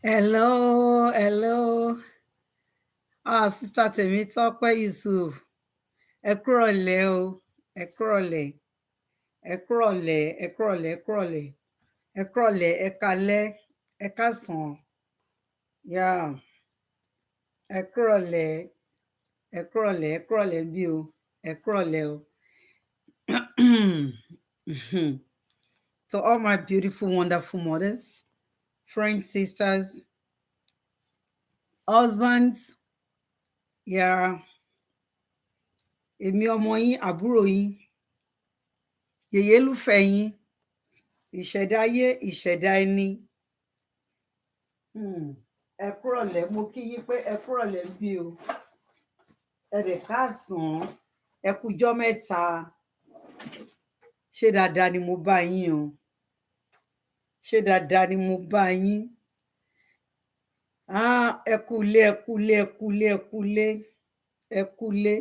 Hello. Sister TIPTOE Yusuf. Ẹ kúrọ̀lẹ́ o. Ẹ kúrọ̀lẹ́. Ẹ kúrọ̀lẹ́. Ẹ kúrọ̀lẹ́. Ẹ kúrọ̀lẹ́. Ẹ kúrọ̀lẹ́. Ẹ káalẹ́. Ẹ káàsán. Yeah. Ẹ kúrọ̀lẹ́. Ẹ kúrọ̀lẹ́. Ẹ kúrọ̀lẹ́ bí o. Ẹ kúrọ̀lẹ́ o. To all my beautiful, wonderful mothers, friends, sisters, husbands, yeah. Èmi ọmọ yín, àbúrò yín, yèyélúfẹ́ yín, ìṣẹ̀dá ayé, ìṣẹ̀dá ẹni. Ẹ kúrọ̀lẹ́, mo kí yín pé ẹ kúrọ̀lẹ́ bí o. Ẹ dẹ̀ káàsán, ẹ kújọ́ mẹ́ta. Ṣé dáadáa ni mo bá yín o? Ṣé dáadáa ni mo bá yín? Ẹ kúlé, ẹ kúlé, ẹ kúlé, ẹ kúlé, ẹ kúlé.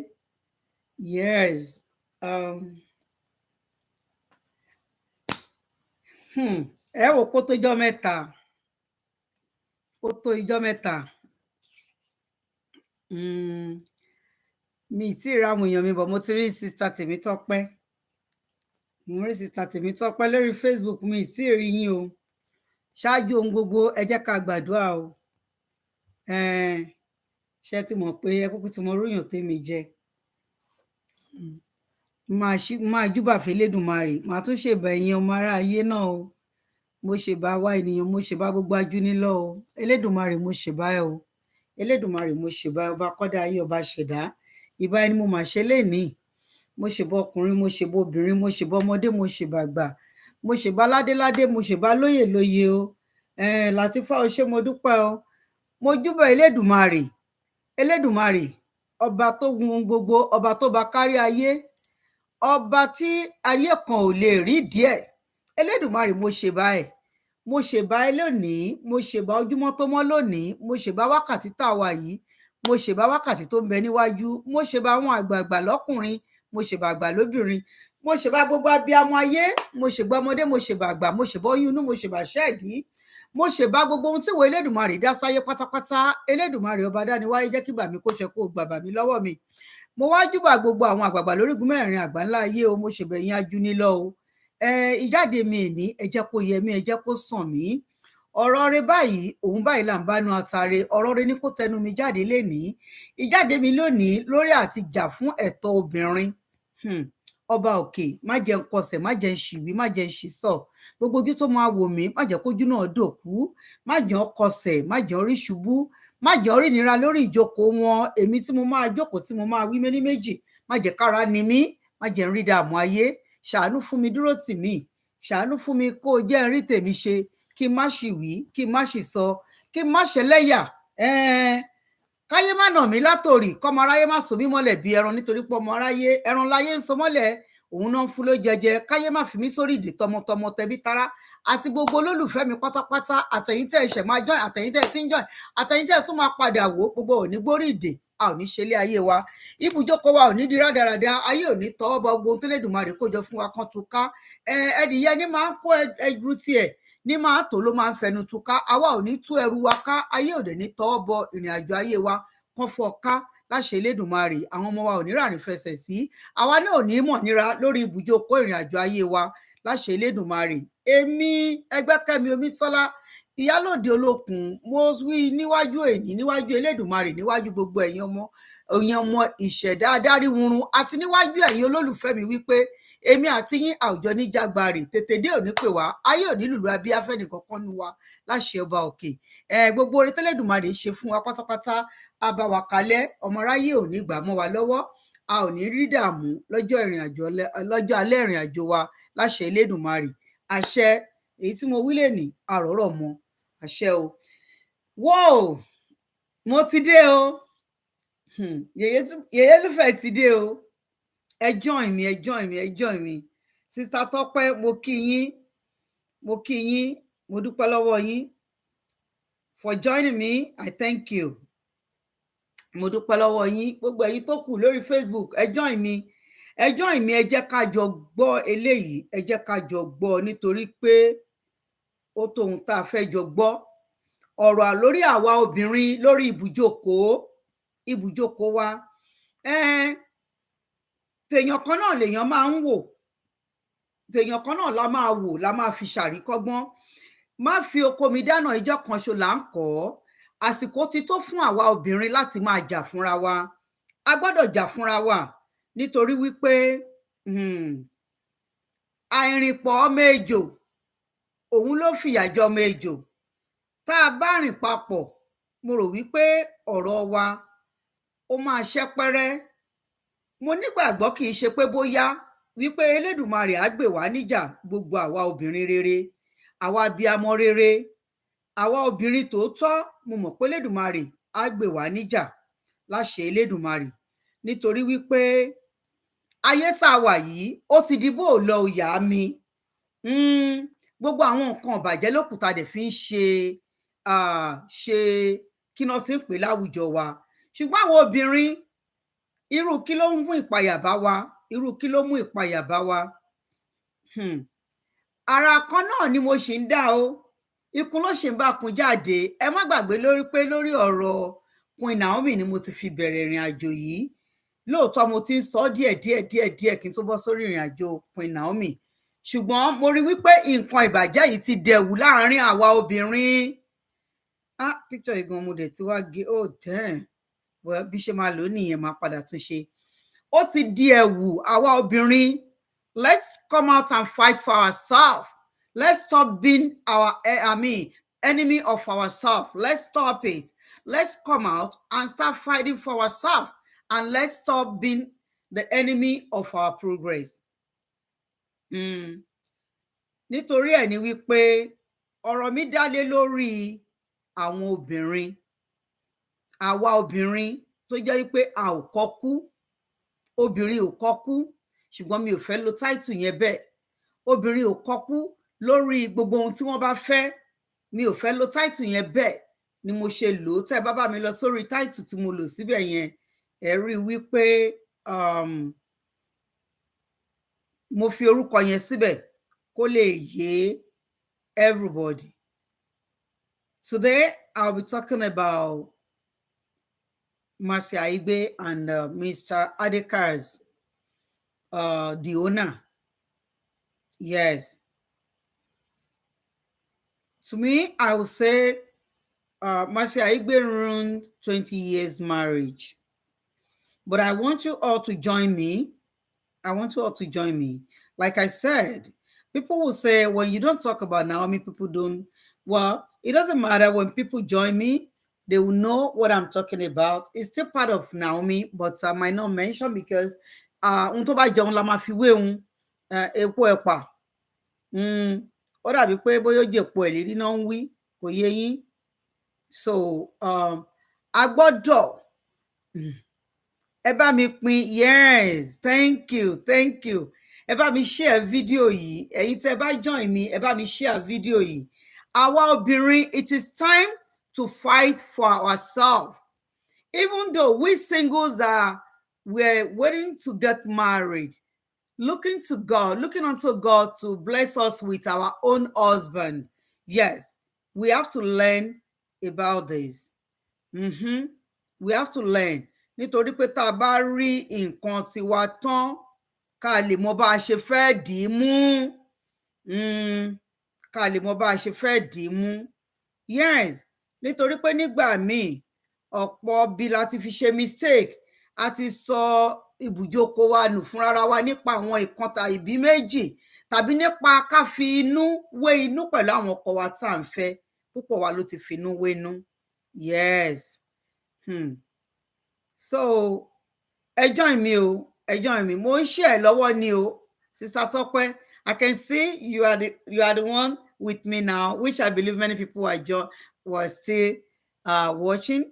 Yes. Ẹ wò kó tó ijọ́ mẹ́ta. Ó tó ijọ́ mẹ́ta. Mi tí ra àwọn èèyàn mi bọ̀, mo ti rí Sister TIPTOE. Mo rí Sister TIPTOE lórí Facebook, mi tí rí yín o. Ṣáájú ohun gbogbo, ẹ jẹ́ ká gbàdúrà o. Ṣé ti mọ̀ pé ẹ kúkú tí mo ròyàn tèmi jẹ. Máa júbà f'Elédùmarè, màá tún ṣèbà ẹ̀yin ọmọ ará ayé náà o. Mo ṣèbà wá ènìyàn, mo ṣèbà gbogbo ajúnílọ o. Elédùmarè mo ṣèbà ẹ o. Elédùmarè mo ṣèbà ọba kọ́dá ayé, ọba ṣẹ̀dá. Ìbà ẹni mo mà ṣe lénìí. Mo ṣèbà ọkùnrin, mo ṣèbà obìnrin, mo ṣèbà ọmọdé, mo ṣèbà àgbà, mo ṣèbà ládéládé, mo ṣèbà lóyè lóyè o. Làtífà o, ṣé mo dúpẹ́ o. Mo júbà Elédùmarè. Elédùmarè, ọba tó gun ohun gbogbo, ọba tó bá kárí ayé, ọba tí ayé kan ò lè rí díẹ̀. Elédùmarè mo ṣèbà ẹ. Mo ṣèbà ẹ lónìí, mo ṣèbà ojúmọ́ tó mọ́ lónìí, mo ṣèbà wákàtí tá a wà yìí, mo ṣèbà wákàtí tó ń bẹ níwájú, mo ṣèbà àwọn àgbààgbà lọ́kùnrin, mo ṣèbà àgbà lóbìnrin, mo ṣèbà gbogbo abiyamọ ayé, mo ṣèbà ọmọdé, mo ṣèbà àgbà, mo ṣèbà oyún inú, mo ṣèbà ṣẹ́ẹ̀dí, mo ṣèbà gbogbo ohun tí ìwọ Elédùmarè dá sáyé pátápátá. Elédùmarè ọba dániwáyé, jẹ́ kí bàmí kó ṣe kó gbàbà mi lọ́wọ́ mi. Mo wá júbà gbogbo àwọn àgbààgbà lórígun mẹ́rin àgbáńlá ayé o. Mo ṣèbà ẹ̀yin ajúnílọ o. Ìjáde mi èní, ẹ jẹ́ kó yẹ mí, ẹ jẹ́ kó sàn mí. Ọ̀rọ̀ rẹ báyìí, òun báyìí là ń bánu àtàrẹ. Ọ̀rọ̀ rẹ ní kó tẹnu mi jáde lénìí. Ìjáde mi lónìí lórí àti jà fún ẹ̀tọ́ obìnrin. Ọba òkè, má jẹ́ n kọsẹ̀, má jẹ́ n ṣìwí, má jẹ́ n ṣìsọ. Gbogbo ojú tó máa wò mí, má jẹ́ kójú náà dòkú, má jẹ́ n kọsẹ̀, má jẹ́ n rí ṣubú, má jẹ́ n rí ìnira lórí ìjókòó wọn. Èmi tí mo máa jókòó, tí mo máa wí méní méjì, má jẹ́ kára ni mí, má jẹ́ n rí dààmú ayé. Ṣàánú fún mi, dúró tì mí. Ṣàánú fún mi kó jẹ́ n rí tèmi ṣe, kí n má ṣìwí, kí n má ṣìsọ, kí n má ṣẹlẹ́yà. Káyé má nà mí látòrí, kọ́mọ aráyé má so mí mọ́lẹ̀ bí ẹran, nítorí pé ọmọ aráyé ẹran láyé ń so mọ́lẹ̀, òun náà ń fún ló jẹjẹ. Káyé má fi mí sórí ìdè tọmọtọmọ, tẹbí tará, àti gbogbo olólùfẹ́ mi pátápátá, àtẹ̀yìntẹ́ ẹ̀ṣẹ̀ máa join, àtẹ̀yìntẹ́ tí ń join, àtẹ̀yìntẹ́ tún máa padà wò, gbogbo ò ní gbórí ìdè, a ò ní ṣe ilé ayé wa. Ibùjókòó wa ò ní di rádaràda, ayé ò ní tọwọ́ bọ gbogbo ohun tó Elédùmarè kó jọ fún wa kan tú ká. Ẹdìyẹ ní máa ń kó ẹrù tiẹ̀, ní máa tó ló máa ń fẹnu tú ká. Àwa ò ní tú ẹrù wa ká, ayé ò dẹ̀ ní tọwọ́ bọ ìrìn àjò ayé wa kan fọ́ ká láṣẹ Elédùmarè. Àwọn ọmọ wa ò ní ràrìn fẹsẹ̀ sí, àwa náà ò ní mọ̀ níra lórí ibùjókòó ìrìn àjò ayé wa láṣẹ Elédùmarè. Èmi Ẹgbẹ́kẹ́mi Omísọ́lá, ìyálòde olókun, mo wí níwájú èní, níwájú Elédùmarè, níwájú gbogbo ẹ̀yin ọmọ ìṣẹ̀dá adáríhurun, àti níwájú ẹ̀yin olólùfẹ́ mi wípé èmi àti yín àwùjọ ní jágbárì, tètè dé òní pè wá, ayé òní lùlù abíyáfẹ́ nìkankan nu wa láṣẹ ọba òkè. Gbogbo oore tẹ́lẹ̀dùmarè ṣe fún wa pátápátá, a bá wa kalẹ̀, ọmọ aráyé ò ní gbà mọ́ wa lọ́wọ́, a ò ní rí dààmú lọ́jọ́ alẹ́ ìrìn àjò wa láṣẹ Elédùmarè. Àṣẹ. Èyí tí mo wí lè ní àrọ́rọ̀ mọ́. Àṣẹ o. Whoa! Mo ti dé o. Yèyélúfẹ́ ti dé o. join me. Sister Tọ́pẹ́, mo kí yín, mo dúpẹ́ lọ́wọ́ yín. For joining me, I thank you. Mo dúpẹ́ lọ́wọ́ yín. Gbogbo ẹ̀yin tó kù lórí Facebook, join me. Ẹ jẹ́ ká jọ gbọ́ eléyìí, ẹ jẹ́ ká jọ gbọ́ nítorí pé ó tóhun tá a fẹ́ jọ gbọ́. Ọ̀rọ̀ lórí àwa obìnrin lórí ibùjókòó wa. Tèèyàn kan náà lèèyàn máa ń wò. Tèèyàn kan náà la máa wò, la máa fi ṣàríkọ́gbọ́n. Má fi oko mi dáná, ìjọ kan ṣo là ń kọ́. Àsìkò ti tó fún àwa obìnrin láti máa jà fúnra wa. A gbọ́dọ̀ jà fúnra wa nítorí wípé àìrìnpọ̀ ọmọ ejò òun ló fìyà jẹ ọmọ ejò. Tá a bá rìn papọ̀, mo rò wípé ọ̀rọ̀ wa ó máa ṣẹ́pẹ́rẹ́. Mo nígbàgbọ́ kì í ṣe pé bóyá wípé Elédùmarè á gbè wá níjà, gbogbo àwa obìnrin rere, àwa abiyamọ rere, àwa obìnrin tòótọ́. Mo mọ̀ pé Elédùmarè á gbè wá níjà láṣẹ Elédùmarè, nítorí wípé ayé tá a wà yìí ó ti di bó lọ ìyá mi. Gbogbo àwọn nǹkan ìbàjẹ́ lókùtà dẹ̀ fi ń ṣe kí náà fi ń pè láwùjọ wa. Ṣùgbọ́n àwọn obìnrin, irú kí ló ń mú ìpayà bá wa? Irú kí ló mú ìpayà bá wa? Ara kan náà ni mo ṣì ń dá o. Ikùn ló ṣì ń bá kun jáde. Ẹ má gbàgbé lórí ọ̀rọ̀ Queen Naomi ni mo ti fi bẹ̀rẹ̀ ìrìn àjò yìí. Lóòótọ́ mo ti ń sọ díẹ̀ kí n tó bọ́ sórí ìrìn àjò Queen Naomi. Ṣùgbọ́n mo rí wípé nǹkan ìbàjẹ́ yìí ti dẹ̀wù láàárín àwa obìnrin. Picture igan mo dẹ̀ ti wá gé. Oh damn. Well, bí ṣe máa lò nìyẹn, máa padà tún ṣe. Ó ti di ẹ̀wù àwa obìnrin. Let's come out and fight for ourselves. Let's stop being enemy of ourselves. Let's stop it. Let's come out and start fighting for ourselves. And let's stop being the enemy of our progress. Nítorí ẹ̀ ni wípé ọ̀rọ̀ mi dá lé lórí àwọn obìnrin. Àwa obìnrin tó jẹ́ wípé a ò kọ́kú. Obìnrin ò kọ́kú, ṣùgbọ́n mi ò fẹ́ lo title yẹn bẹ́ẹ̀. Obìnrin ò kọ́kú lórí gbogbo ohun tí wọ́n bá fẹ́. Mi ò fẹ́ lo title yẹn bẹ́ẹ̀ ni mo ṣe lò ó. Tẹ́ bá bá mi lọ sórí title tí mo lò síbẹ̀ yẹn, ẹ rí wípé mo fi orúkọ yẹn síbẹ̀ kó lè yé everybody. Today I'll be talking about Mercy Aigbe and Mr. Adekaz, the owner. Yes. To me, I would say Mercy Aigbe ruined 20 years marriage. But I want you all to join me. Like I said, people will say, when you don't talk about Naomi, people don't. Well, it doesn't matter. When people join me, they will know what I'm talking about. It's still part of Naomi, but I might not mention because tó bá jẹun la máa fi wé epo ẹ̀pà. Ó dàbí pé bóyá ó jẹ́ epo ẹ̀lérí náà ń wí, kò yé yín. So a gbọ́dọ̀ ẹ bá mi pín. Yes, thank you. Ẹ bá mi share fídíò yìí. Ẹ̀yin tẹ́ bá join mi, ẹ bá mi share fídíò yìí. Àwa obìnrin, it is time to fight for ourselves. Even though we singles we're waiting to get married, looking unto God to bless us with our own husband. Yes, we have to learn about this. We have to learn. Nítorí pé tá a bá rí nǹkan tiwa tán, ká lè mọ bá a ṣe fẹ́ dì í mú. Yes, nítorí pé nígbà míì ọ̀pọ̀ bí láti fi ṣe mistake. A ti sọ ibùjókòó wa nù fúnra wa nípa àwọn ìkan ìbí méjì, tàbí nípa ká fi inú wé inú pẹ̀lú àwọn ọkọ wa tá à ń fẹ́. Púpọ̀ wa ló ti fi inú wé inú. Yes. So ẹ join me o, mo ń share lọ́wọ́ ni o. Sister Tọ́pẹ́, I can see you are the one with me now, which I believe many people were still watching.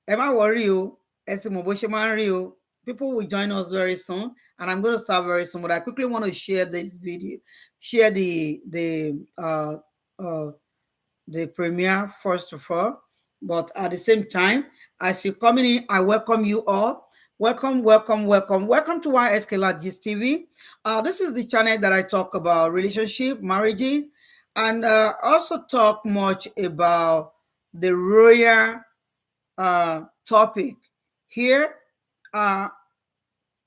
Ẹ má worry o, ẹ sì mọ̀ bó ṣe máa ń rí o. People will join us very soon. and I'm going to start very soon. But I quickly want to share this video, share the premiere first of all. But at the same time, as you're coming in, I welcome you all. Welcome, welcome, welcome. Welcome to YSK Gist TV. This is the channel that I talk about relationship, marriages, and also talk much about the royal topic. Here, uh,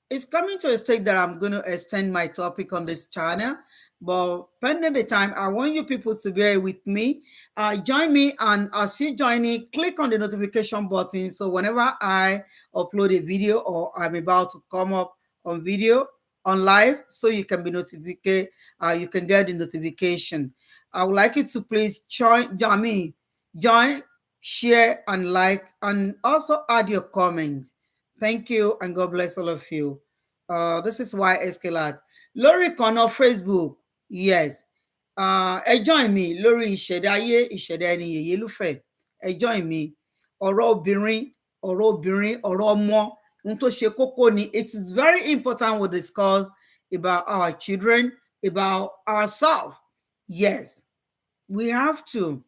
it's coming to a stage that I'm going to extend my topic on this channel. But pending the time, I want you people to bear with me. Join me, and as you join me, click on the notification button. So whenever I upload a video or I'm about to come up on video, on live, so you can be notified, you can get the notification. I would like you to please join me, join, share, and like, and also add your comments. Thank you, and God bless all of you. This is why Escalat. Lórí ìkànnà Facebook, yes. Join me lórí ìṣẹ̀dá ayé, ìṣẹ̀dá ẹni yèyé lúfẹ̀. Join me. Ọ̀rọ̀ obìnrin, ọ̀rọ̀ obìnrin, ọ̀rọ̀ ọmọ, ohun tó ṣe kókó ni. It is very important we discuss about our children, about ourselves. Yes, we have to.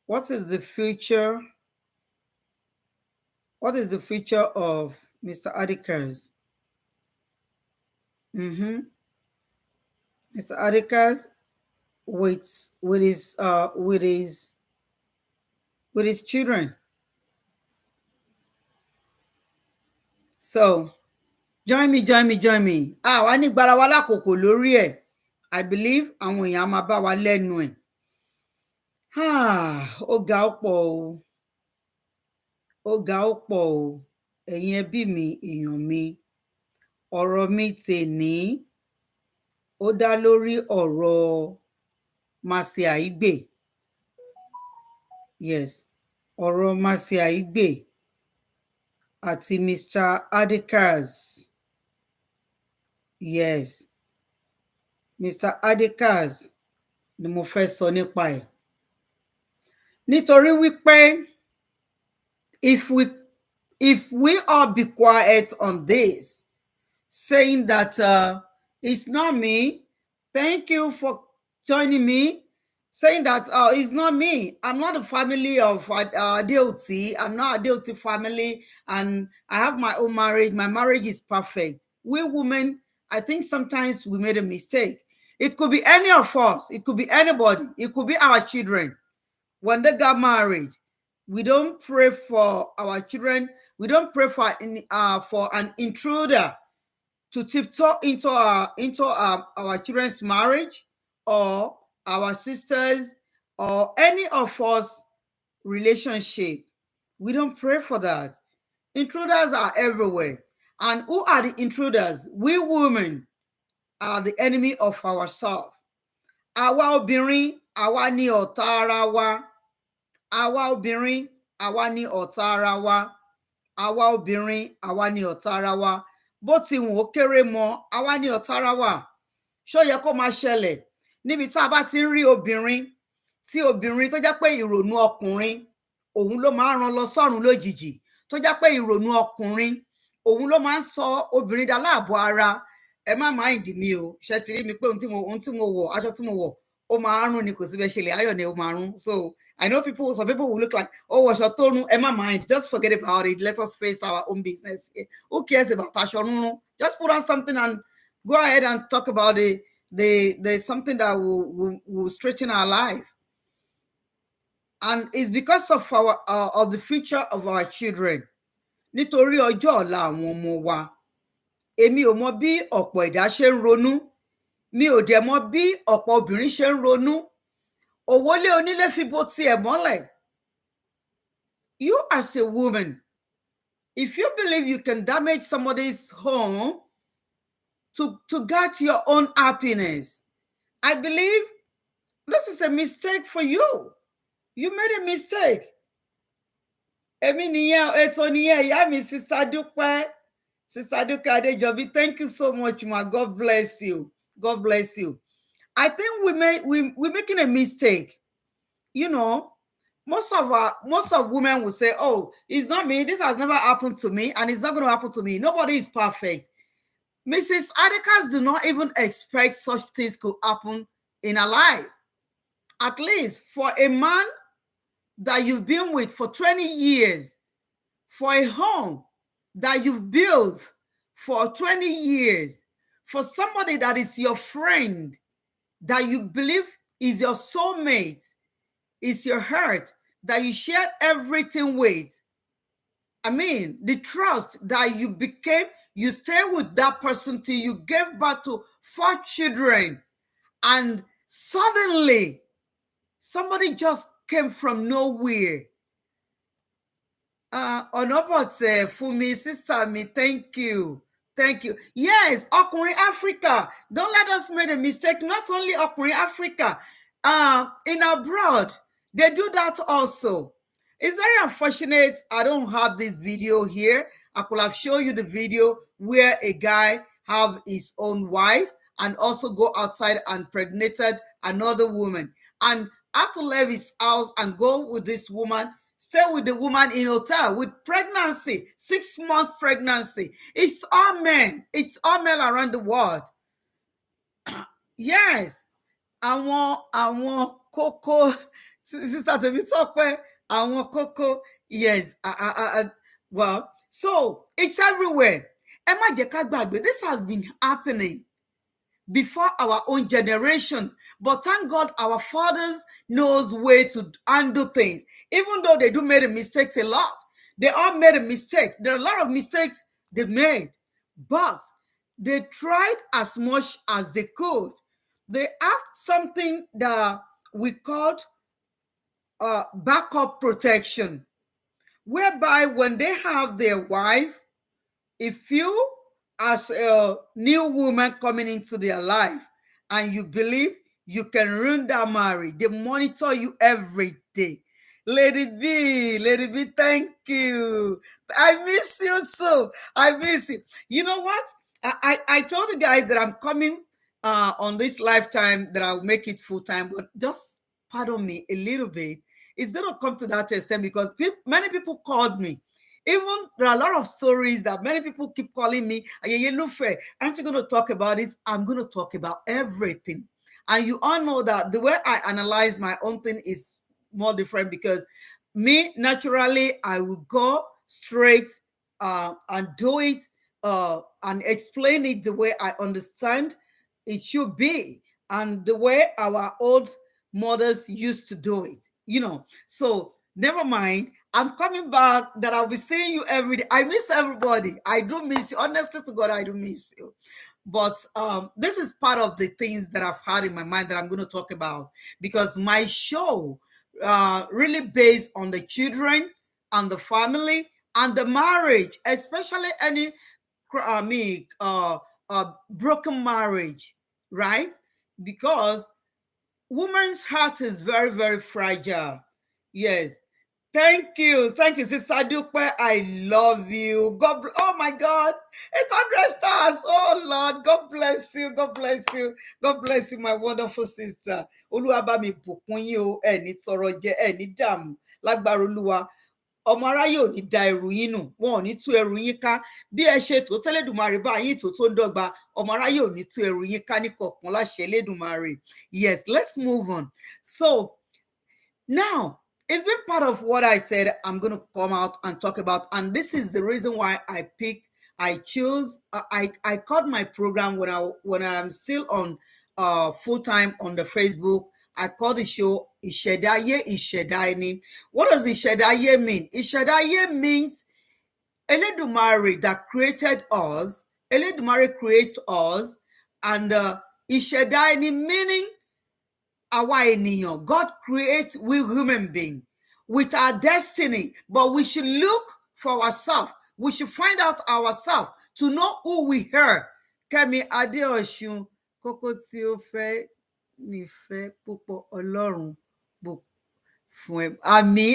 What is the future? What is the future of Mr. Adekaz? Mr. Adekaz with his children. So join me. Wá ní gbara wa lákòókò lórí ẹ̀. I believe àwọn èèyàn máa bá wa lẹ́nu ẹ̀. Ó ga ó pọ̀ o. Ó ga ó pọ̀ o. Ẹ̀yin ẹbí mi, èèyàn mi. Ọ̀rọ̀ mi tèní ó dá lórí ọ̀rọ̀ Mercy Aigbe. Yes, ọ̀rọ̀ Mercy Aigbe àti Mr. Adekaz. Yes, Mr. Adekaz ni mo fẹ́ sọ nípa ẹ̀. Nítorí wípé if we all be quiet on this, saying that it's not me, thank you for joining me, saying that it's not me, I'm not a family of Adeoti, I'm not Adeoti family, and I have my own marriage, my marriage is perfect. We women, I think sometimes we made a mistake. It could be any of us, it could be anybody, it could be our children. When they got married, we don't pray for our children, we don't pray for an intruder to tiptoe into our children's marriage, or our sisters, or any of us relationship. We don't pray for that. Intruders are everywhere. And who are the intruders? We women are the enemy of ourselves. Àwa obìnrin, àwa ni ọ̀tá ara wa. Àwa obìnrin, àwa ni ọ̀tá ara wa. Àwa obìnrin, àwa ni ọ̀tá ara wa. Bó ti wùn ó kéré mọ́, àwa ni ọ̀tá ara wa. Ṣó yẹ kó máa ṣẹlẹ̀ níbi tá a bá ti ń rí obìnrin tó jẹ́ pé ìrònú ọkùnrin òun ló máa ń rán lọ sọ́run lójijì, tó jẹ́ pé ìrònú ọkùnrin òun ló máa ń sọ obìnrin dà láàbọ̀ ara. Ẹ má mind mi o, ṣe ti rí mi pé ohun tí mo wọ̀, aṣọ tí mo wọ̀ ó máa ń rún ni, kò sí bẹ́ẹ̀ ṣe lè ayọ̀ ni ó máa rún. So I know some people will look like, oh, aṣọ tó rún, ẹ má mind, just forget about it. Let us face our own business. Who cares about aṣọ rúnrún? Just put on something and go ahead and talk about the something that will straighten our life. And it's because of our of the future of our children. Nítorí ọjọ́ ọ̀la àwọn ọmọ wa. Èmi ò mọ bí ọ̀pọ̀ ẹ̀dá ṣe ń ronú. Mi ò dẹ̀ mọ bí ọ̀pọ̀ obìnrin ṣe ń ronú. Òwólé onílé fi bó tiẹ̀ mọ́lẹ̀. You as a woman, if you believe you can damage somebody's home to get your own happiness, I believe this is a mistake for you. You made a mistake. Èmi nìyẹn, ètò nìyẹn, ìyá mi, Sister Dúpẹ́. Sister Dúpẹ́ Adéjọbí, thank you so much, ma. God bless you. God bless you. I think we're making a mistake. You know, most of women will say, oh, it's not me, this has never happened to me, and it's not going to happen to me. Nobody is perfect. Mrs. Adekaz do not even expect such things could happen in her life. At least for a man that you've been with for 20 years, for a home that you've built for 20 years, for somebody that is your friend, that you believe is your soulmate, is your heart, that you share everything with. I mean, the trust that you became, you stay with that person till you gave birth to 4 children, and suddenly somebody just came from nowhere. Onobote Fumi, sister me, thank you. Thank you. Yes, Ọkùnrin Africa. Don't let us make a mistake. Not only Ọkùnrin Africa, in abroad, they do that also. It's very unfortunate I don't have this video here. I could have shown you the video where a guy have his own wife and also go outside and impregnated another woman, and have to leave his house and go with this woman, stay with the woman in hotel with pregnancy, 6 months pregnancy. It's all men. It's all men around the world. Yes. Àwọn kókó, sister tèmi sọ pé àwọn kókó. Yes. Well, so it's everywhere. Ẹ má jẹ́ ká gbàgbé, this has been happening before our own generation, but thank God our fathers knows way to undo things. Even though they do make mistakes a lot, they all made a mistake. There are a lot of mistakes they made, but they tried as much as they could. They have something that we called backup protection, whereby when they have their wife, if you as a new woman coming into their life and you believe you can ruin that marriage, they monitor you every day. Lady B, thank you. I miss you too. I miss you. You know what? I told you guys that I'm coming on this lifetime, that I'll make it full time, but just pardon me a little bit. It's gonna come to that extent because many people called me. Even there are a lot of stories that many people keep calling me, Ayeye, aren't you going to talk about this? I'm going to talk about everything. And you all know that the way I analyze my own thing is more different, because me, naturally, I will go straight and do it and explain it the way I understand it should be, and the way our old mothers used to do it, So never mind. I'm coming back, that I'll be seeing you every day. I miss everybody. I do miss you. Honestly to God, I do miss you. But this is part of the things that I've had in my mind that I'm going to talk about, because my show really based on the children and the family and the marriage, especially any broken marriage, right? Because woman's heart is very, very fragile. Yes. Thank you, Sister Dupe. I love you. Oh my God, 800 stars. Oh Lord, God bless you. God bless you. God bless you, my wonderful sister. Olúwa bá mi bùkún yín o, ẹ ní tọrọ jẹ, ẹ ní dààmú. Lágbára Olúwa, ọmọ aráyé ò ní da ẹrù yín nù, wọn ò ní tú ẹrù yín ká. Bí ẹ ṣe tó tẹ́lẹ̀dùmarè bá yín tó dọ́gba, ọmọ aráyé ò ní tú ẹrù yín ká ní kọ̀ọ̀kan láṣẹ Elédùmarè. Yes, let's move on. So now, it's been part of what I said I'm going to come out and talk about. And this is the reason why I called my program when I'm still on full-time on the Facebook. I call the show Ìṣẹ̀dáyé Ìṣẹ̀dáẹni. What does Ìṣẹ̀dáyé mean? Ìṣẹ̀dáyé means Elédùmarè that created us. Elédùmarè create us. And Ìṣẹ̀dáẹni meaning àwa ènìyàn. God creates we human beings with our destiny, but we should look for ourselves. We should find out ourselves to know who we are. Kẹ́mi Adéọ̀ṣun, kókó tí ó fẹ́ nífẹ̀ẹ́ púpọ̀ Ọlọ́run fún ẹ.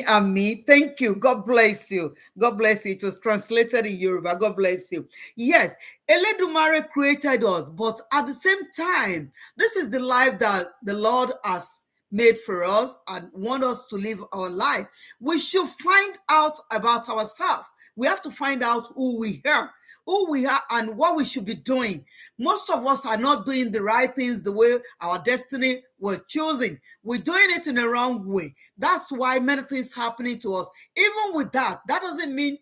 Àmín. Thank you. God bless you. God bless you. It was translated in Yoruba. God bless you. Yes, Elédùmarè created us, but at the same time, this is the life that the Lord has made for us and want us to live our life. We should find out about ourselves. We have to find out who we are and what we should be doing. Most of us are not doing the right things the way our destiny was choosing. We're doing it in the wrong way. That's why many things happening to us. Even with that, that doesn't mean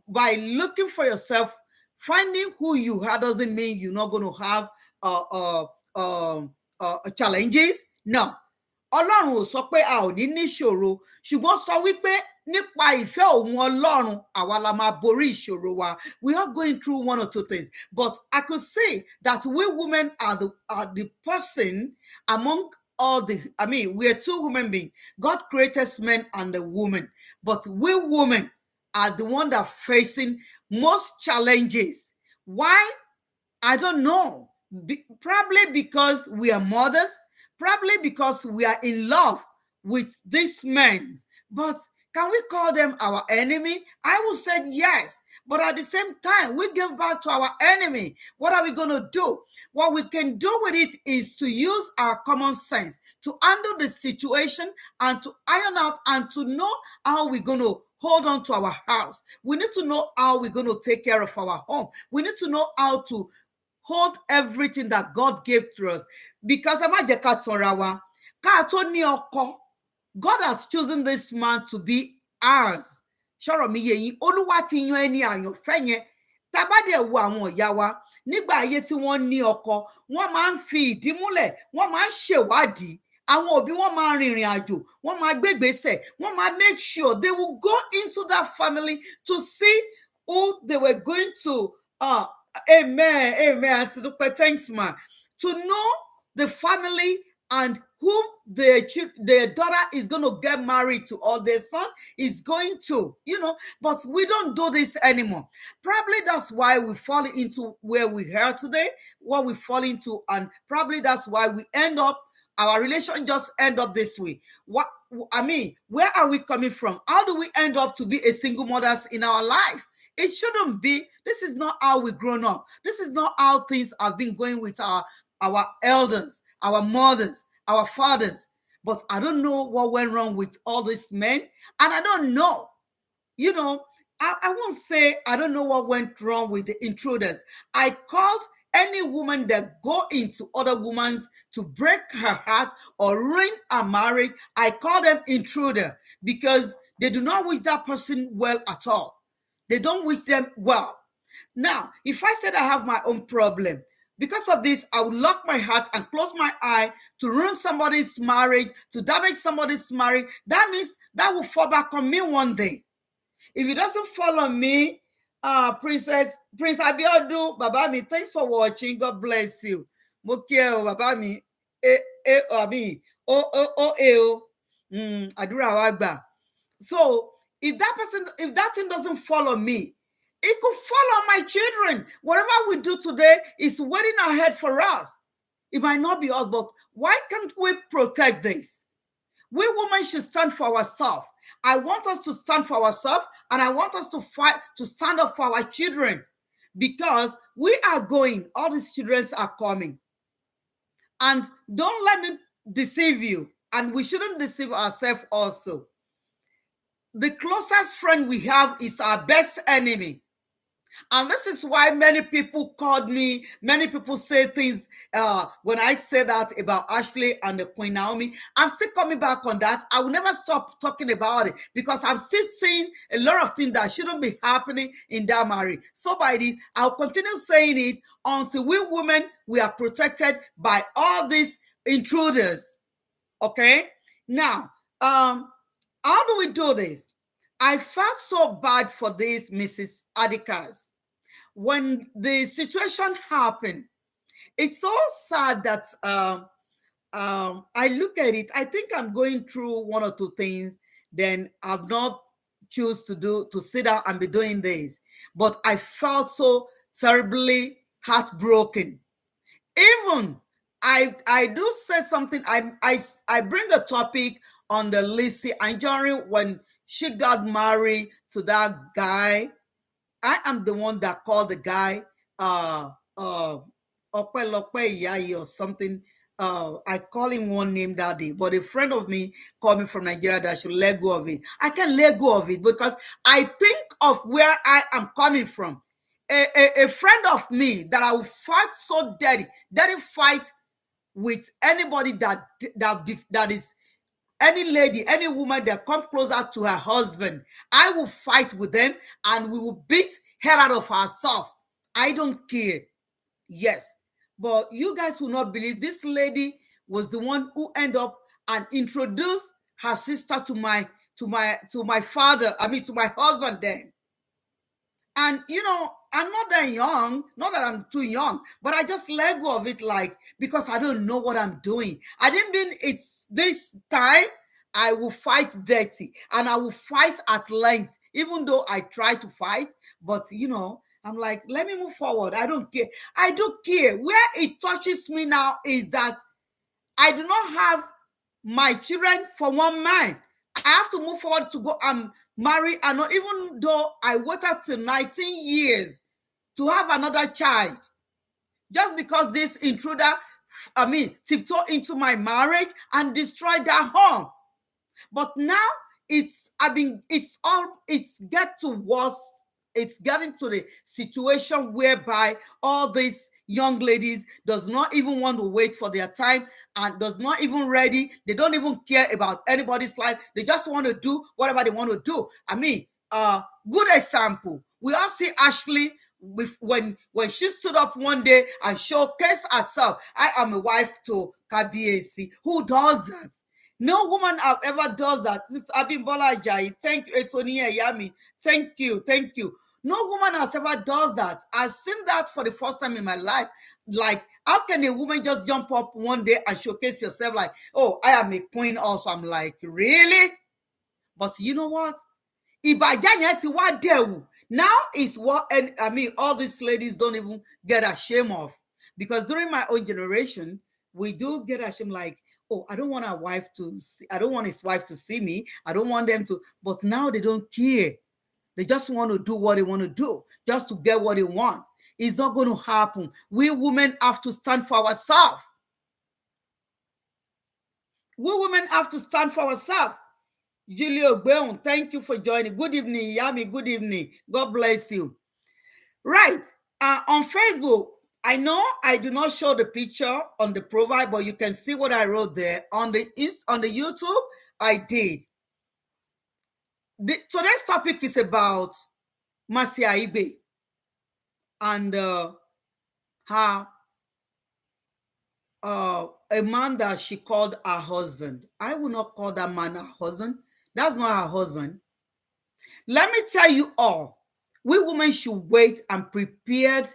by looking for yourself, finding who you are doesn't mean you're not going to have challenges. No. Ọlọ́run ò sọ pé a ò ní níṣòro, ṣùgbọ́n sọ wípé nípa ìfẹ́ òun Ọlọ́run àwa la máa borí ìṣòro wa. We are going through one or two things, but I could say that we women are the person among all the, we are two human beings. God created men and the woman, but we women are the one that facing most challenges. Why? I don't know. Probably because we are mothers, probably because we are in love with these men. But can we call them our enemy? I would say yes. But at the same time, we give back to our enemy. What are we going to do? What we can do with it is to use our common sense to handle the situation and to iron out and to know how we're going to hold on to our house. We need to know how we're going to take care of our home. We need to know how to hold everything that God gave to us. Because God has chosen this man to be ours. Ṣọ́rọ̀ mi yé yín, Olúwa ti yan ẹni àyànfẹ́ yẹn. Tá bá dẹ̀ wo àwọn ìyá wa nígbà ayé tí wọ́n ní ọkọ, wọ́n máa ń fi ìdí múlẹ̀, wọ́n máa ń ṣèwádìí. Àwọn òbí wọn máa rìnrìn àjò, wọ́n máa gbégbèsè, wọ́n máa make sure they will go into that family to see who they were going to amen. Thanks, ma. To know the family and whom their daughter is going to get married to, or their son is going to, but we don't do this anymore. Probably that's why we fall into where we are today, what we fall into, and probably that's why we end up, our relation just end up this way. Where are we coming from? How do we end up to be a single mothers in our life? It shouldn't be. This is not how we've grown up. This is not how things have been going with our elders, our mothers, our fathers. But I don't know what went wrong with all these men. And I don't know. I won't say I don't know what went wrong with the intruders. I called any woman that go into other women's to break her heart or ruin her marriage. I call them intruder because they do not wish that person well at all. They don't wish them well. Now, if I said I have my own problem, because of this, I would lock my heart and close my eye to ruin somebody's marriage, to damage somebody's marriage. That means that will fall back on me one day. If it doesn't fall on me, Prince Abiodun, Baba mi, thanks for watching. God bless you. Mokie Baba mi, Adura wagba. So, if that thing doesn't follow me, it could fall on my children. Whatever we do today is waiting ahead for us. It might not be us, but why can't we protect this? We women should stand for ourselves. I want us to stand for ourselves, and I want us to fight to stand up for our children, because we are going, all these children are coming. And don't let me deceive you, and we shouldn't deceive ourselves also. The closest friend we have is our best enemy. And this is why many people called me, many people say things when I say that about Ashley and the Queen Naomi. I'm still coming back on that. I will never stop talking about it, because I'm still seeing a lot of things that shouldn't be happening in that marriage. So by this, I'll continue saying it until we women, we are protected by all these intruders. Okay? Now, how do we do this? I felt so bad for this Mrs. Adekaz. When the situation happened, it's so sad that I look at it. I think I'm going through one or two things. Then I've not choose to sit down and be doing this. But I felt so terribly heartbroken. Even I do say something. I bring a topic on the Lizzy Anjorin when she got married to that guy. I am the one that called the guy Opelope Yayi or something. I call him one name that day, but a friend of me called me from Nigeria that I should let go of it. I can't let go of it because I think of where I am coming from. A friend of me that I will fight so dirty fight with anybody that is any lady, any woman that come closer to her husband. I will fight with them and we will beat her out of herself. I don't care. Yes. But you guys will not believe this lady was the one who ended up and introduced her sister to my father, I mean to my husband then. And I'm not that young, not that I'm too young, but I just let go of it, like, because I don't know what I'm doing. I didn't mean it's this time. I will fight dirty and I will fight at length, even though I try to fight. But I'm like, let me move forward. I don't care. I don't care. Where it touches me now is that I do not have my children for one man. I have to move forward to go and marry. And not even though I waited till 19 years to have another child, just because this intruder, tiptoe into my marriage and destroyed that home. But now it's get to worse. It's getting to the situation whereby all these young ladies does not even want to wait for their time and does not even ready. They don't even care about anybody's life. They just want to do whatever they want to do. Good example. We all see Ashley when she stood up one day and showcased herself. I am a wife to Kabiesi. Who does that? No woman have ever does that. This Abimbola Ajayi. Thank you, Etonia Yami. Thank you, thank you. No woman has ever does that. I've seen that for the first time in my life. Like, how can a woman just jump up one day and showcase yourself like, oh, I am a queen also? I'm like, really? But you know what? Now is what, and I mean, all these ladies don't even get ashamed of. Because during my own generation, we do get ashamed, like, oh, I don't want a wife to see, I don't want his wife to see me. I don't want them to, but now they don't care. They just want to do what they want to do, just to get what they want. It's not going to happen. We women have to stand for ourselves. We women have to stand for ourselves. Julio Beon, thank you for joining. Good evening, Yami. Good evening. God bless you. Right. On Facebook, I know I do not show the picture on the profile, but you can see what I wrote there. On the YouTube, I did. Today's topic is about Aigbe and her a man that she called her husband. I will not call that man her husband. That's not her husband. Let me tell you all, we women should wait and prepare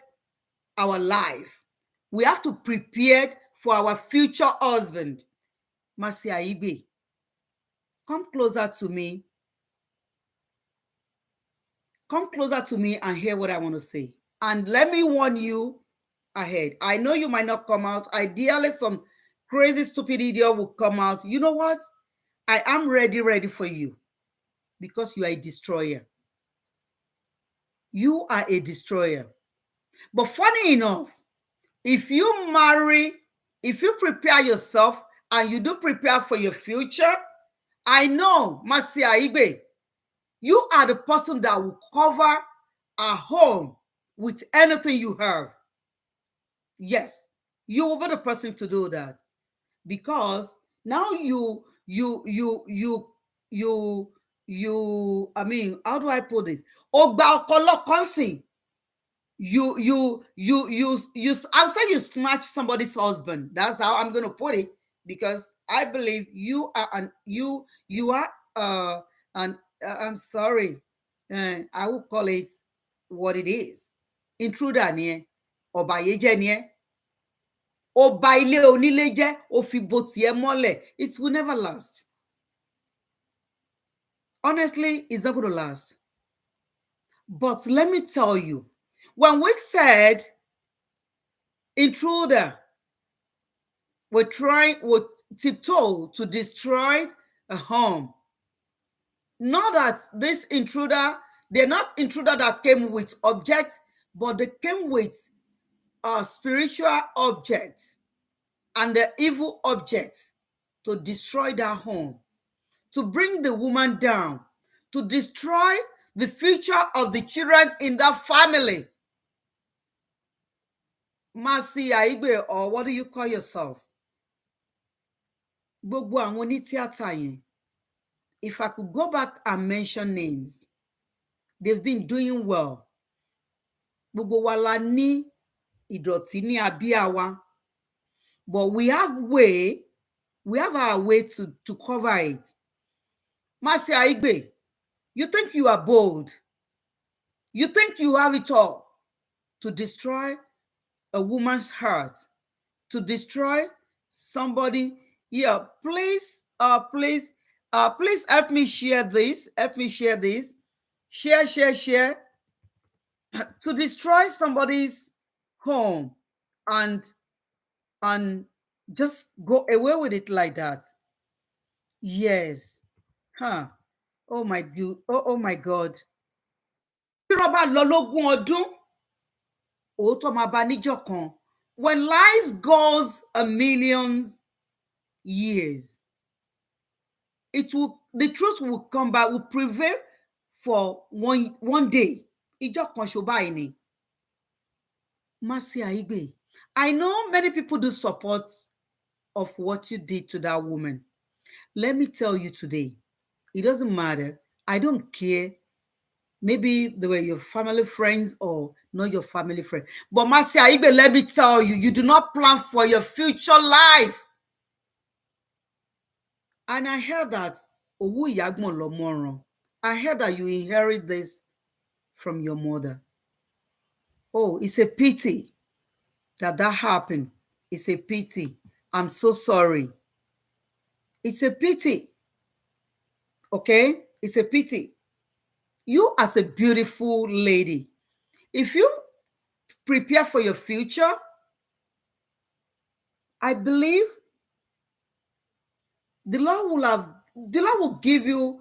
our life. We have to prepare for our future husband. Aigbe, come closer to me. Come closer to me and hear what I want to say. And let me warn you ahead. I know you might not come out. Ideally, some crazy, stupid idiot will come out. You know what? I am ready for you because you are a destroyer. You are a destroyer. But funny enough, if you marry, if you prepare yourself and you do prepare for your future, I know, Aigbe, you are the person that will cover a home with anything you have. Yes, you will be the person to do that because now I mean, how do I put this? I'll say you snatch somebody's husband. That's how I'm gonna put it, because I believe you are and I'm sorry, I will call it what it is. Intruder ni ọ̀bàyéjẹ́ ni ẹ́, ó ba ilé onílé jẹ́, ó fi bò tiẹ̀ mọ́lẹ̀. It will never last. Honestly, it's not going to last. But let me tell you, when we said intruder, we're trying with tiptoe to destroy a home. Not that this intruder, they're not intruder that came with objects, but they came with spiritual objects. and the evil object to destroy that home, to bring the woman down, to destroy the future of the children in that family. Mercy Aigbe, or what do you call yourself? Gbogbo àwọn onítíátà yẹn, if I could go back and mention names, they've been doing well. Gbogbo wa la ní ìdọ̀tí ní abíyá wa, but we have our way to cover it. Mercy Aigbe, you think you are bold. You think you have it all to destroy a woman's heart, to destroy somebody. Yeah, please help me share this. Help me share this. Share. To destroy somebody's home and just go away with it like that. Yes. Huh. Oh my God. When lies goes a million years, the truth will come back, will prevail for one day. Mercy Aigbe, I know many people do support of what you did to that woman. Let me tell you today, it doesn't matter. I don't care. Maybe they were your family friends or not your family friend. But Mercy Aigbe, let me tell you, you do not plan for your future life. And I heard that I heard that you inherit this from your mother. Oh, it's a pity that happened. It's a pity. I'm so sorry. It's a pity. Okay? It's a pity. You as a beautiful lady, if you prepare for your future, I believe the Lord will give you,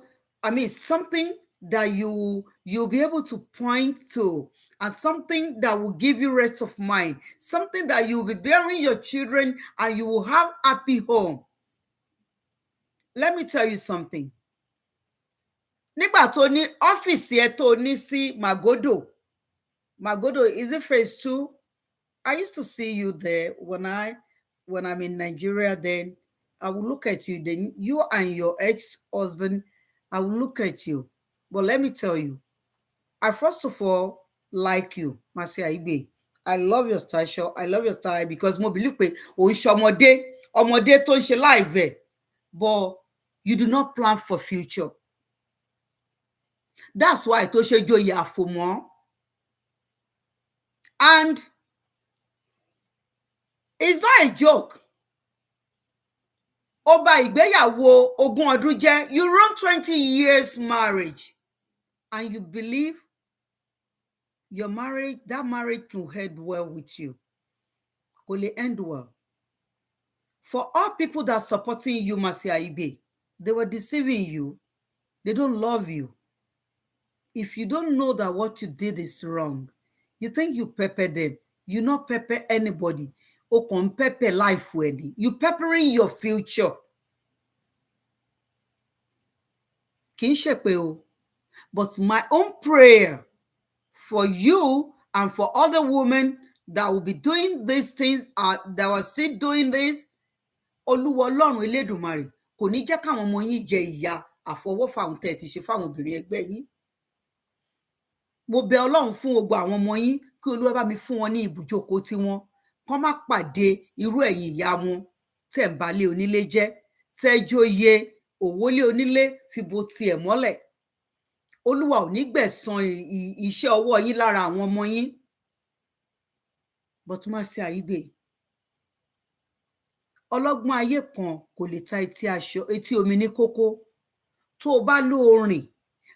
something that you'll be able to point to, and something that will give you rest of mind, something that you'll be bearing your children and you will have happy home. Let me tell you something. Nígbà tó ní ọ́fíìsì ẹ tó ní sí Magodo, is it phase 2? I used to see you there when I'm in Nigeria. Then I will look at you. Then you and your ex-husband, I will look at you. But let me tell you, I first of all like you, Mercy Aigbe. I love your style. I love your style because mo believe pé o ń ṣe ọmọdé tó ń ṣe live. But you do not plan for future. That's why tó ṣe joyè àfòmọ́. And it's not a joke. Ọba ìgbéyàwó ogún ọdún jẹ́, you run 20 years marriage and you believe that marriage will end well with you. Will it end well? For all people that are supporting you, Mercy Aigbe, they were deceiving you. They don't love you. If you don't know that what you did is wrong, you think you pepper them. You not pepper anybody. O kon pepper life wedding. You peppering your future. Kì í ṣe pé o. But my own prayer for you and for other women that will be doing these things, that are still doing this, Olúwa Ọlọ́run Elédùmarè kò ní jẹ́ káwọn ọmọ yín jẹ ìyà àfọwọ́fà tẹ́ ti ṣe fáwọn obìnrin ẹgbẹ́ yín. Mo bẹ̀ Ọlọ́run fún gbogbo àwọn ọmọ yín kí Olúwa bá mi fún wọn ní ibùjókòó tí wọn kó má pàdé irú ẹ̀yin ìyá wọn tẹ́ ń balẹ̀ onílé jẹ́, tẹ́ jóyè òwólé onílé fi bo tiẹ̀ mọ́lẹ̀. Olúwa ò ní gbẹ̀san iṣẹ́ ọwọ́ yín lára àwọn ọmọ yín. But Mercy Aigbe, ọlọ́gbọ́n ayé kan kò lè ta etí omi ní kókó tó o bá lóorin,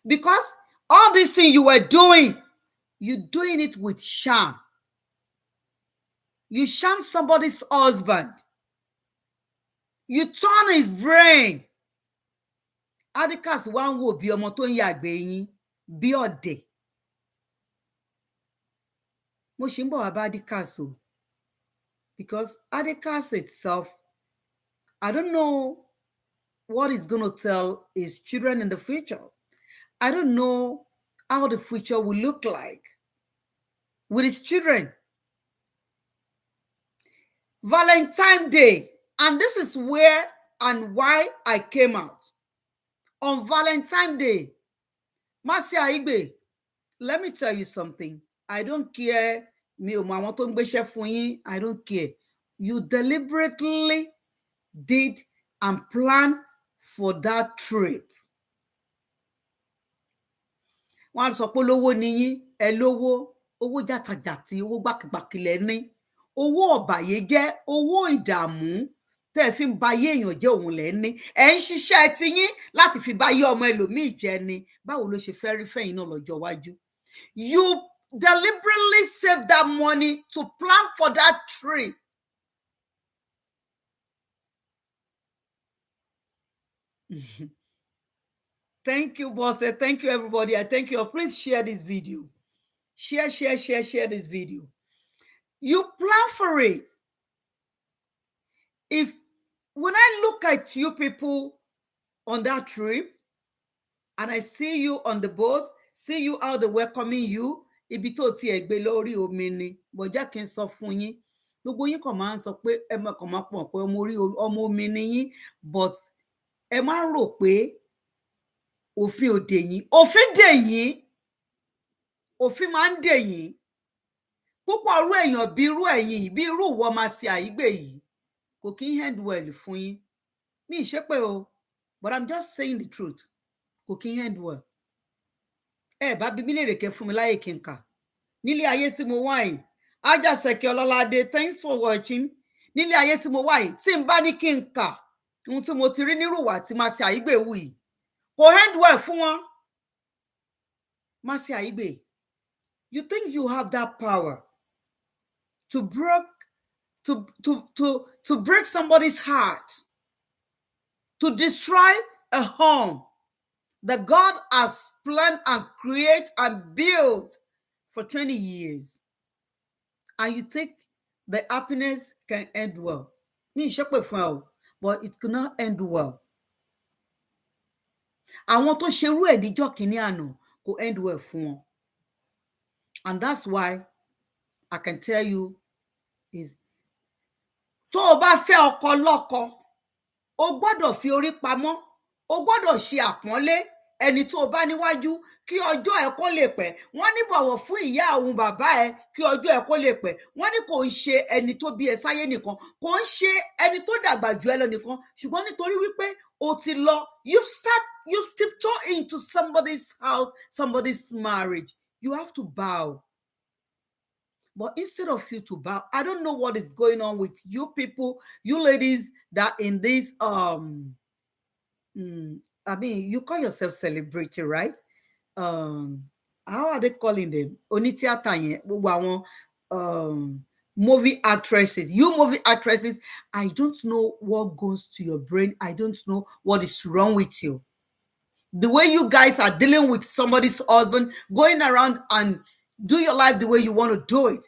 because all this thing you were doing, you doing it with sham. You sham somebody's husband. You turn his brain. Adekaz wá ń wò bí ọmọ tó ń yàgbé yín bí ọ̀dẹ̀. Mo ṣì ń bọ̀ wá bá Adekaz o. Because Adekaz itself, I don't know what he's going to tell his children in the future. I don't know how the future will look like with his children. Valentine's Day, and this is where and why I came out. On Valentine's Day, Mercy Aigbe, let me tell you something. I don't care. I don't care. You deliberately did and planned for that trip. Wọ́n sọ pé lówó ni yín, ẹ lówó, owó jàtàjàtì, owó gbàkìgbàkì lẹ ní, owó ọ̀bàyéjẹ́, owó ìdààmú tẹ́ fi ń ba ayé èèyàn jẹ́ òun lẹ ní. Ẹ ń ṣiṣẹ́ tiyín láti fi bá ayé ọmọ ẹlòmíì jẹ́ ni. Báwo ló ṣe fẹ́ rí fẹ́yìn náà lọ́jọ́ iwájú? You deliberately save that money to plan for that trip. Thank you, boss. Thank you, everybody. I thank you. Please share this video. Share this video. You plan for it. When I look at you people on that trip, and I see you on the boat, see you how they're welcoming you, ibi tó ti Aigbe lórí omi ni, bọ̀já kí n sọ fún yín. Gbogbo yín kàn máa ń sọ pé ẹ máa kàn máa pọ̀ pé ọmọ omi ni yín, but ẹ máa ń rò pé òfin ò dè yín. Òfin dè yín. Òfin máa ń dè yín. Púpọ̀ irú èèyàn bí irú ẹ̀yin yìí, bí irú ìwọ Mercy Aigbe yìí, kò kí ń hand well fún yín. Mi ṣépè o, but I'm just saying the truth. Kò kí ń hand well. Ẹ bá bí mi lè rèké fún mi láyé kí n kà. Nílé ayé tí mo wà yìí, Ajaseke Ọlọ́ládé, thanks for watching. Nílé ayé tí mo wà yìí, tí n bá ní kí n kà, ohun tí mo ti rí nírùwà tí Mercy Aigbe wù yìí, kò hand well fún wọn. Mercy Aigbe, you think you have that power to break somebody's heart, to destroy a home that God has planned and created and built for 20 years. And you think the happiness can end well. Me ṣépè fún ẹ o, but it cannot end well. Àwọn tó ṣerú ẹ̀ níjọ́ kìíní àná kò end well fún wọn. And that's why I can tell you is tó o bá fẹ́ ọkọ lọ́kọ, o gbọ́dọ̀ fi orí pamọ́, o gbọ́dọ̀ ṣe àpọ́nlé ẹni tó o bá níwájú kí ọjọ́ ẹ kó lè pẹ́. Wọ́n ní bọ̀wọ̀ fún ìyá àwọn bàbá ẹ kí ọjọ́ ẹ kó lè pẹ́. Wọ́n ní kò ń ṣe ẹni tó bí ẹ sáyé nìkan, kò ń ṣe ẹni tó dàgbà jù ẹ lọ nìkan, ṣùgbọ́n nítorí wípé o ti lọ, you tiptoe into somebody's house, somebody's marriage. You have to bow. But instead of you to bow, I don't know what is going on with you people, you ladies that in this I mean, you call yourself celebrity, right? How are they calling them? Onitiata yẹn, gbogbo àwọn movie actresses. You movie actresses, I don't know what goes to your brain. I don't know what is wrong with you. The way you guys are dealing with somebody's husband, going around and do your life the way you want to do it.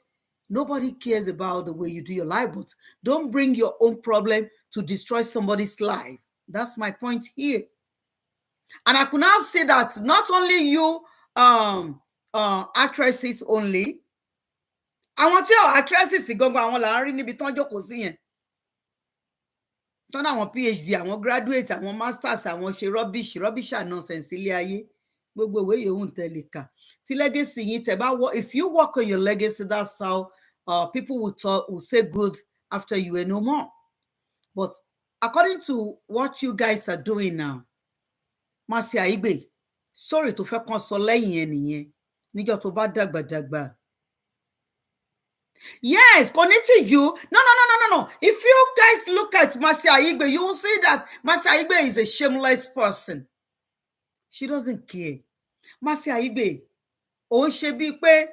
Nobody cares about the way you do your life, but don't bring your own problem to destroy somebody's life. That's my point here. And I could now say that not only you actresses only, àwọn tí actresses gangan àwọn là ń rí níbi tán jókòó sí yẹn. Tán àwọn PhD, àwọn graduate, àwọn masters, àwọn ṣe rubbish and nonsense ilé ayé. Gbogbo ìwé yòówù ń tẹ̀lé kà. Tí legacy yín tẹ́ bá if you work on your legacy, that's how people will say good after you are no more. But according to what you guys are doing now, Mercy Aigbe, sorry tó fẹ́ kàn sọ lẹ́yìn ẹ nìyẹn níjọ́ tó bá dàgbàdàgbà. Yes, connected you. No. If you guys look at Mercy Aigbe, you will see that Mercy Aigbe is a shameless person. She doesn't care. Mercy Aigbe, ó ń ṣe bíi pé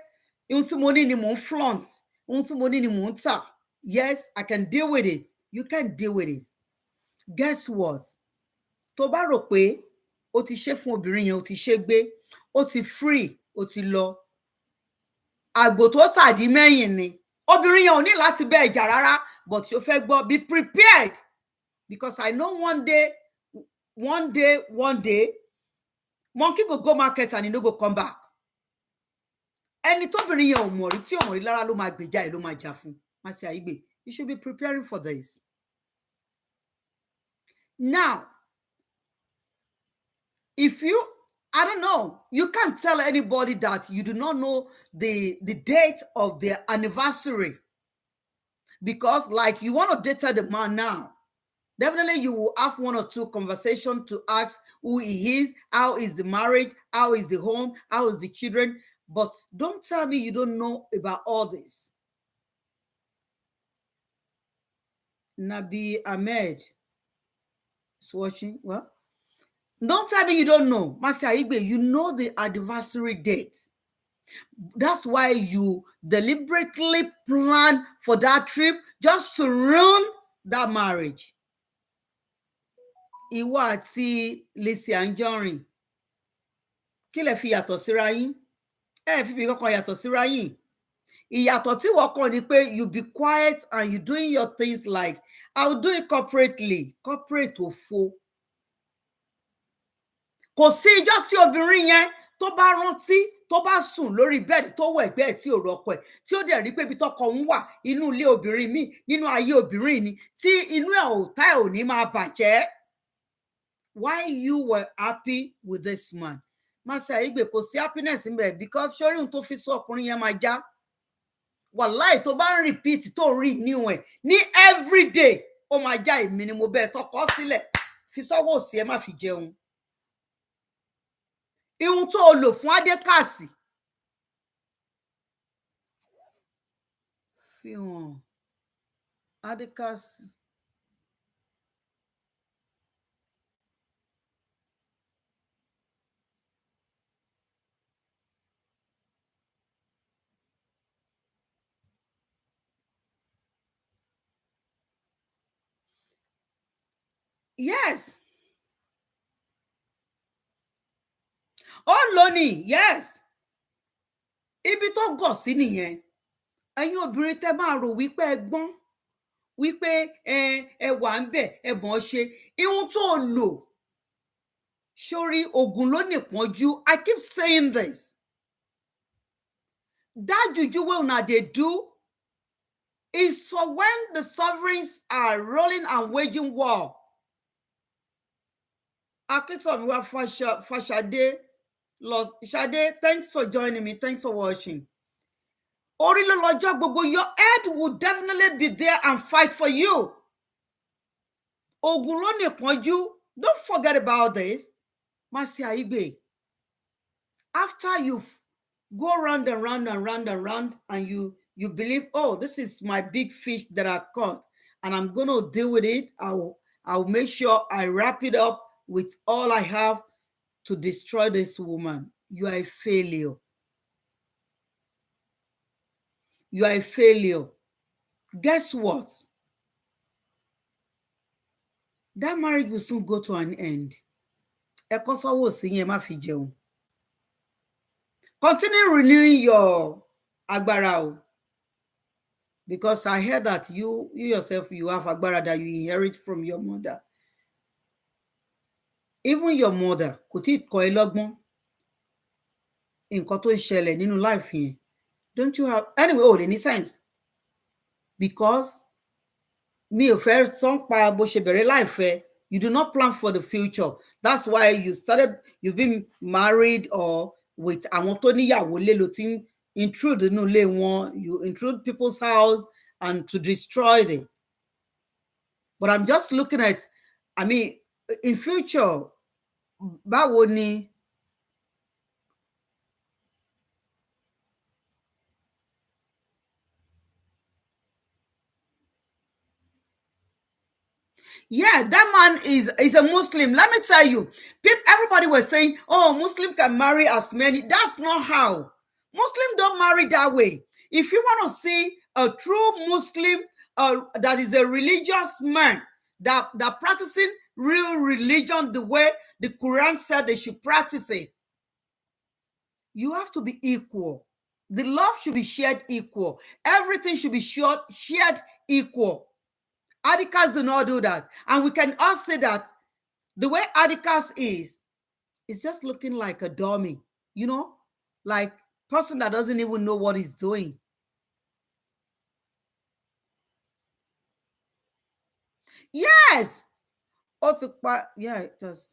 ohun tí mo ní ni mò ń flaunt, ohun tí mo ní ni mò ń tà. Yes, I can deal with it. You can't deal with it. Guess what? Tó bá rò pé ó ti ṣe fún obìnrin yẹn, ó ti ṣe gbé, ó ti free, ó ti lọ. Àgbò tó tàdí mẹ́yìn ni, obìnrin yẹn ò ní láti bẹ ìjà rárá, but you fẹ́ gbọ́, be prepared, because I know one day monkey go market and he no go come back. Ẹni tóbìnrin yẹn ò mọ̀ rí, tí ò mọ̀ rí lára ló máa gbèjà ẹ̀, ló máa jà fún. Má ṣe Aigbe, you should be preparing for this. Now, if I don't know, you can't tell anybody that you do not know the date of their anniversary, because like you want to date the man now, definitely you will have one or two conversations to ask who he is, how is the marriage, how is the home, how is the children, but don't tell me you don't know about all this. Nabi Ahmed is watching. Well, don't tell me you don't know. Master Aigbe, you know the anniversary date. That's why you deliberately plan for that trip, just to ruin that marriage. Ìwọ àti Lizzy Anjorin, kí lẹ fi yàtọ̀ síra yín? Ẹ fi bí kankan yàtọ̀ síra yín. Ìyàtọ̀ tí wọ́n kàn ni pé you be quiet and you doing your things like, I will do it corporately. Corporate òfo. Kò sí ìjọ́ tí obìnrin yẹn tó bá rántí, tó bá sùn lórí bẹ́ẹ̀dì tó wọ ẹ̀gbẹ́ ẹ̀ tí ò rọ́kọ ẹ̀, tí ó dẹ̀ rí pé ibi tọ́kọ ń wà inú ilé obìnrin míì, nínú ayé obìnrin ni, tí inú ẹ̀ ò tá ẹ̀ ò ní máa bàjẹ́. Why you were happy with this man? Master Aigbe, kò sí happiness in there, because sórí ohun tó fi sọ ọkùnrin yẹn máa já. Wàláì tó bá ń repeat tó rí new ẹ̀ ní everyday, ó máa já. Èmi ni mo bẹ́ẹ̀ sọkọ sílẹ̀, fi sọ́wọ́ òsì ẹ má fi jẹun. Ihun tó lò fún Adekaz fi hàn. Adekaz yes. Ó lónìí, yes. Ibi tó gọ̀ sí nìyẹn. Ẹ̀yin obìnrin tẹ́ máa rò wípé ẹ gbọ́n, wípé ẹ wà ń bẹ̀, ẹ mọ̀ ṣe. Ihun tó lò sórí ogun ló nìpọ́njú. I keep saying this. That juju wey una dey do is for when the sovereigns are rolling and waging war. Akintomiwa Fashade, Shade, thanks for joining me. Thanks for watching. Orí ló lọ́jọ́ gbogbo, your head will definitely be there and fight for you. Ogun ló nìpọ́njú. Don't forget about this. Master Aigbe, after you go round and round and round and round, and you believe, oh, this is my big fish that I caught, and I'm going to deal with it. I'll make sure I wrap it up with all I have to destroy this woman. You are a failure. You are a failure. Guess what? That marriage will soon go to an end. Continue renewing your agbara, because I heard that you yourself, you have agbara that you inherit from your mother. Even your mother kò tí kọ́ ẹ lọ́gbọ́n nǹkan tó ṣẹlẹ̀ nínú life yẹn. Don't you have anyway? Oh, any sense? Because mi ò fẹ́ sọ pa bó ṣe bẹ̀rẹ̀ life ẹ. You do not plan for the future. That's why you've been married or with àwọn tó níyàwó lé ló ti intrude nínú ilé wọn. You intrude people's house and to destroy them. But I'm just looking at, I mean, in future, báwo ni yeah, that man is a Muslim. Let me tell you, everybody was saying, oh, Muslim can marry as many. That's not how. Muslim don't marry that way. If you want to see a true Muslim that is a religious man, that practicing real religion the way the Quran said they should practice it, you have to be equal. The love should be shared equal. Everything should be shared equal. Adekaz do not do that. And we can all say that the way Adekaz is just looking like a dummy, like person that doesn't even know what he's doing. Yes. Also, yeah, it does.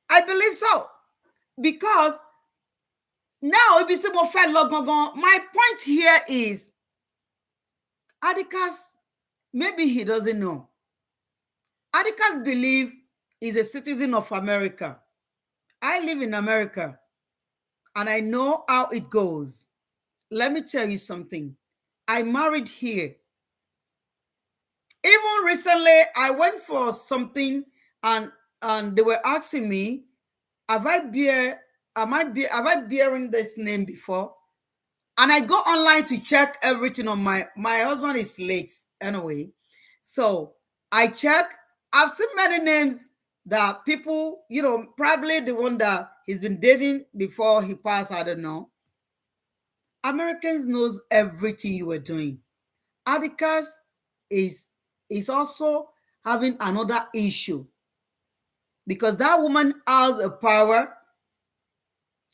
I believe so. Because now, if it's more fair, my point here is Adekaz, maybe he doesn't know. Adekaz believe he's a citizen of America. I live in America and I know how it goes. Let me tell you something. I married here. Even recently, I went for something and they were asking me, have I bearing this name before? And I go online to check everything on my husband is late anyway. So I check. I've seen many names that people, probably the one that he's been dating before he passed, I don't know. Americans knows everything you were doing. Adekaz is also having another issue because that woman has a power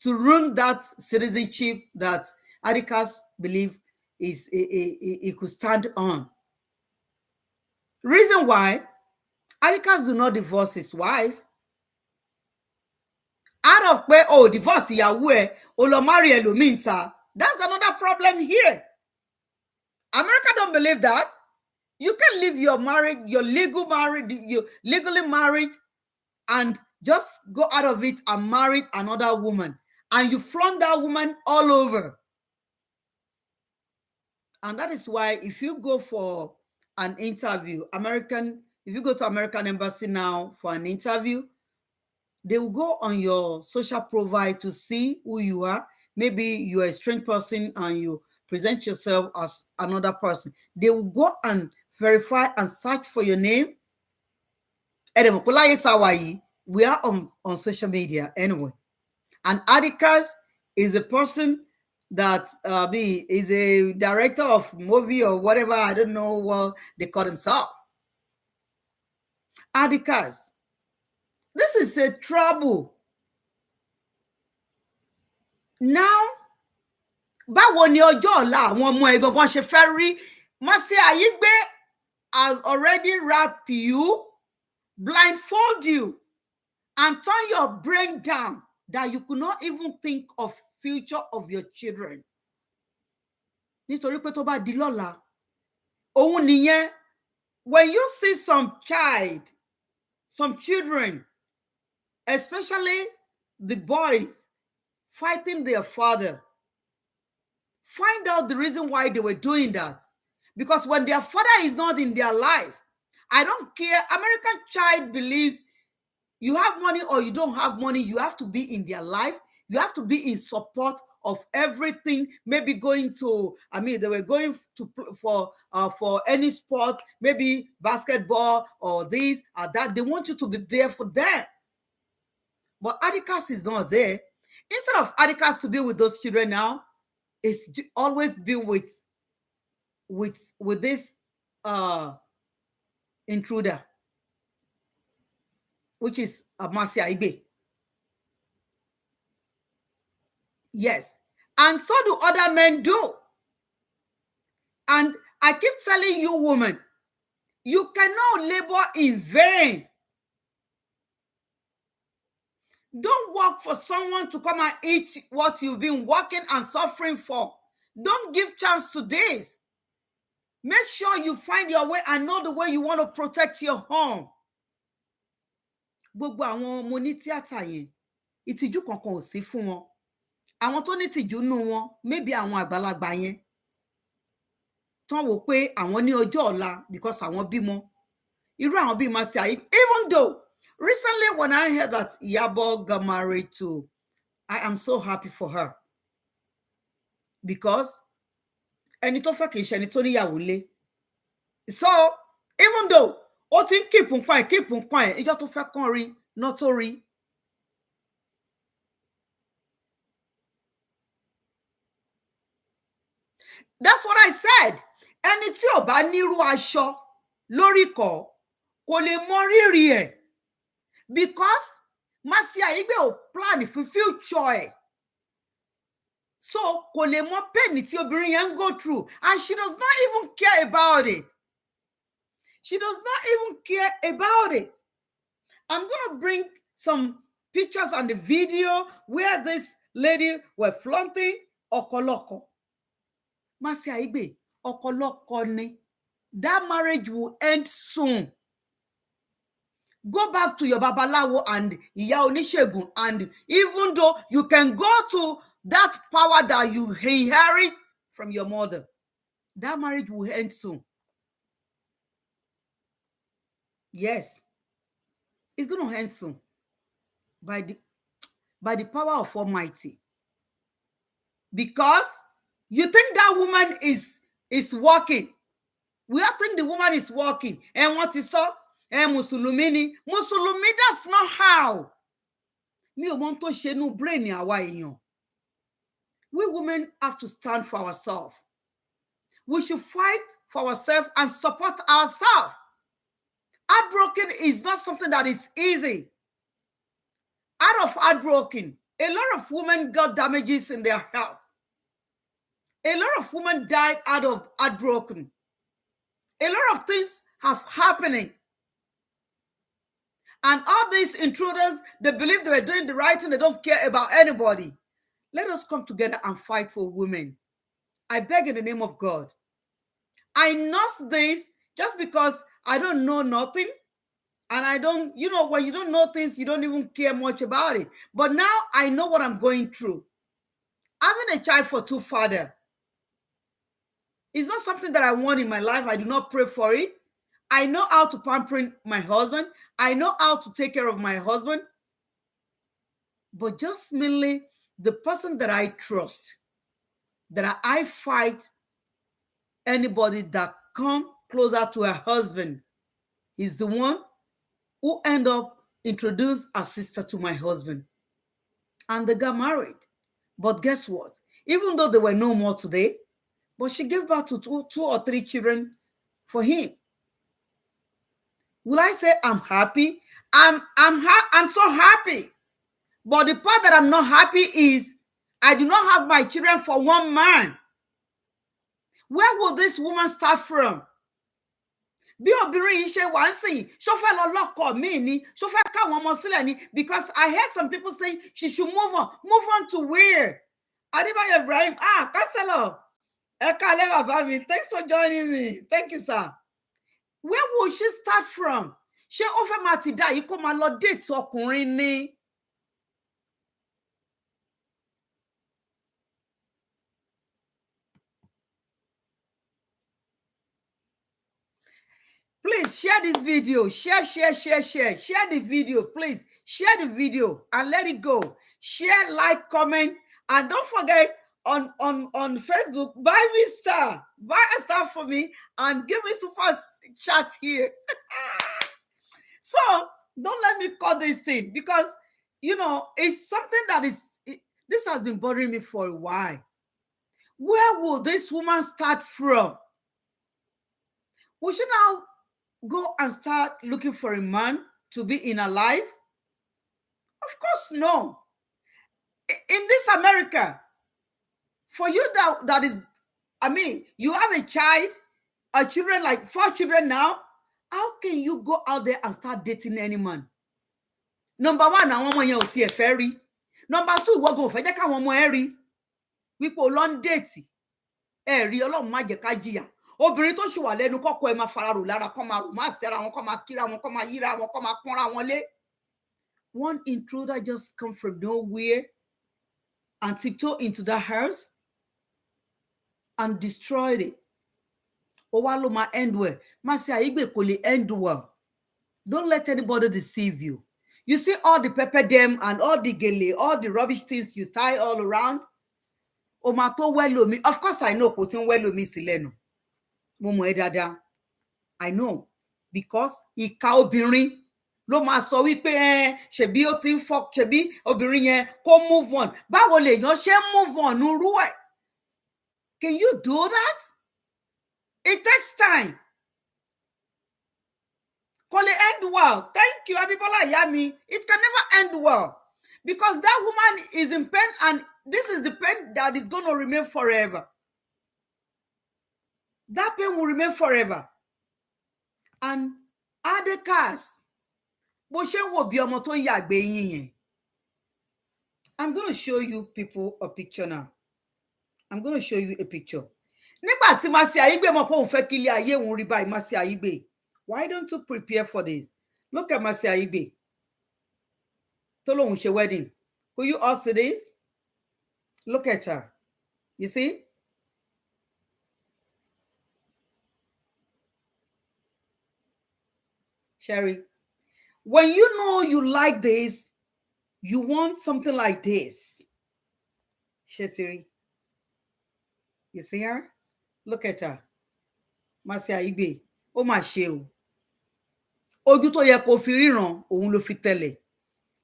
to ruin that citizenship that Adekaz believe is he could stand on. Reason why Adekaz do not divorce his wife. Out of where divorce ìyàwó o lọ marry ẹlòmíì ta. That's another problem here. America don't believe that. You can leave your legally married, and just go out of it and marry another woman, and you flaunt that woman all over. And that is why if you go for an interview, if you go to American Embassy now for an interview, they will go on your social profile to see who you are. Maybe you're a strange person and you present yourself as another person. They will go and verify and search for your name. We are on social media anyway. And Adekaz is the person that is a director of movie or whatever. I don't know what they call himself. Adekaz, this is a trouble. Now, báwo ni ọjọ́ ọ̀la àwọn ọmọ ẹ̀ gangan ṣe fẹ́ rí? Mercy Aigbe has already wrapped you, blindfold you, and turn your brain down that you could not even think of future of your children. Nítorí pé tó bá di lọ́la, òun nìyẹn. When you see some children, especially the boys, fighting their father, find out the reason why they were doing that. Because when their father is not in their life, I don't care. American child believes you have money or you don't have money, you have to be in their life. You have to be in support of everything. Maybe going to, they were going to for any sport, maybe basketball or this or that. They want you to be there for them. But Adekaz is not there. Instead of Adekaz to be with those children now, it's always been with this intruder, which is Mercy Aigbe. Yes. And so do other men do. And I keep telling you, women, you cannot labor in vain. Don't work for someone to come and eat what you've been working and suffering for. Don't give chance to this. Make sure you find your way and know the way you want to protect your home. Gbogbo àwọn ọmọ ní tíátà yẹn, ìtìjú kankan ò sí fún wọn. Àwọn tó ní ìtìjú nú wọn, maybe àwọn àgbàlagbà yẹn. Tán wò pé àwọn ní ọjọ́ ọ̀la because àwọn bímọ. Irú àwọn bí Mercy Aigbe. Even though recently when I heard that Iyabo got married to, I am so happy for her. Because ẹni tó fẹ́ kì í ṣe ẹni tó níyàwó lé. So even though ó ti ń keep nǹkan ẹ̀, ìjọ́ tó fẹ́ kàn rí, not tó rí. That's what I said. Ẹni tí ò bá nírú aṣọ lórí kọ̀ kò lè mọ rírì ẹ̀, because Mercy Aigbe ò plan fún future ẹ̀. So kò lè mọ pain tí obìnrin yẹn ń go through, and she does not even care about it. She does not even care about it. I'm going to bring some pictures and the video where this lady were flaunting Okoloko. Mercy Aigbe, Okoloko ni. That marriage will end soon. Go back to your babalawo and Iya Onishegun, and even though you can go to that power that you inherit from your mother, that marriage will end soon. Yes, it's going to end soon by the power of Almighty. Because you think that woman is working. We all think the woman is working. And what is so? And Musulumi, that's not how. Mi ò mọ tó ṣe nú brain àwa èèyàn. We women have to stand for ourselves. We should fight for ourselves and support ourselves. Heartbroken is not something that is easy. Out of heartbroken, a lot of women got damages in their health. A lot of women died out of heartbroken. A lot of things have happening. And all these intruders, they believe they were doing the right thing. They don't care about anybody. Let us come together and fight for women. I beg in the name of God. I know this just because I don't know nothing. And I don't, when you don't know things, you don't even care much about it. But now I know what I'm going through. Having a child for two fathers is not something that I want in my life. I do not pray for it. I know how to pamper my husband. I know how to take care of my husband. But just mainly the person that I trust, that I fight anybody that come closer to her husband, is the one who end up introduce a sister to my husband. And they got married. But guess what? Even though they were no more today, but she gave birth to two or three children for him. Will I say I'm happy? I'm so happy. But the part that I'm not happy is I do not have my children for one man. Where will this woman start from? Bí obìnrin yìí ṣe wá ń sìn, ṣó fẹ́ lọ lọ́kọ mi ni, ṣó fẹ́ káwọn ọmọ sílẹ̀ ni, because I heard some people saying she should move on to where? Adébáyọ̀ Ibrahim, Counselor, ẹ káalẹ́ bàbá mi, thanks for joining me, thank you sir. Where will she start from? Ṣé ó fẹ́ máa ti dá yìí kó máa lọ date ọkùnrin ni? Please share this video. Share the video. Please share the video and let it go. Share, like, comment, and don't forget on Facebook, buy me star. Buy a star for me and give me super chat here. So don't let me cut this thing, because it's something that this has been bothering me for a while. Where will this woman start from? We should now go and start looking for a man to be in her life? Of course, no. In this America, for you that is, you have a child, children, like 4 children now, how can you go out there and start dating any man? Number 1, àwọn ọmọ yẹn ò tiẹ̀ fẹ́ rí. Number 2, ìwọ gan ò fẹ́ jẹ́ káwọn ọmọ ẹ rí. Wípé o lọ ń déètì. Ẹ rí, Ọlọ́run má jẹ́ ká jìyà. Obìnrin tó ṣì wà lẹ́nu kọ́kọ́ ẹ máa fararò lára, kọ́ máa rò máa ṣẹ́ra wọn, kọ́ máa kíra wọn, kọ́ máa yíra wọn, kọ́ máa pọ́nra wọn lé. One intruder just come from nowhere and tiptoe into that house and destroyed it. Ó wá ló máa end well. Mercy Aigbe kò lè end well. Don't let anybody deceive you. You see all the pepper dem and all the gele, all the rubbish things you tie all around. Ó máa tó wẹ́lò mi. Of course I know kò tí ń wẹ́lò mi sí lẹ́nu. Mo mọ̀ ẹ́ dáadáa. I know, because ìka obìnrin ló máa sọ wípé ṣebí ó ti ń fọ́, ṣebí obìnrin yẹn kó move on. Báwo lèèyàn ṣe move on rú ẹ̀? Can you do that? It takes time. Call it end well. Thank you, Abibola Yami. It can never end well because that woman is in pain, and this is the pain that is going to remain forever. That pain will remain forever. And Adekaz, bó ṣe ń wò bí ọmọ tó ń yàgbé yín yẹn. I'm going to show you people a picture now. I'm going to show you a picture. Nígbà tí Mercy Aigbe mọ̀ pé òun fẹ́ kí ilé ayé òun rí báyìí, Mercy Aigbe, why don't you prepare for this? Look at Mercy Aigbe. Tó lóun ṣe wedding. Could you all see this? Look at her. You see? Sherry, when you know you like this, you want something like this. Shetiri. You see her? Look at her. Mercy Aigbe. Ó mà ṣe o. Ojú tó yẹ kó fi ríran, òun ló fi tẹ́lẹ̀.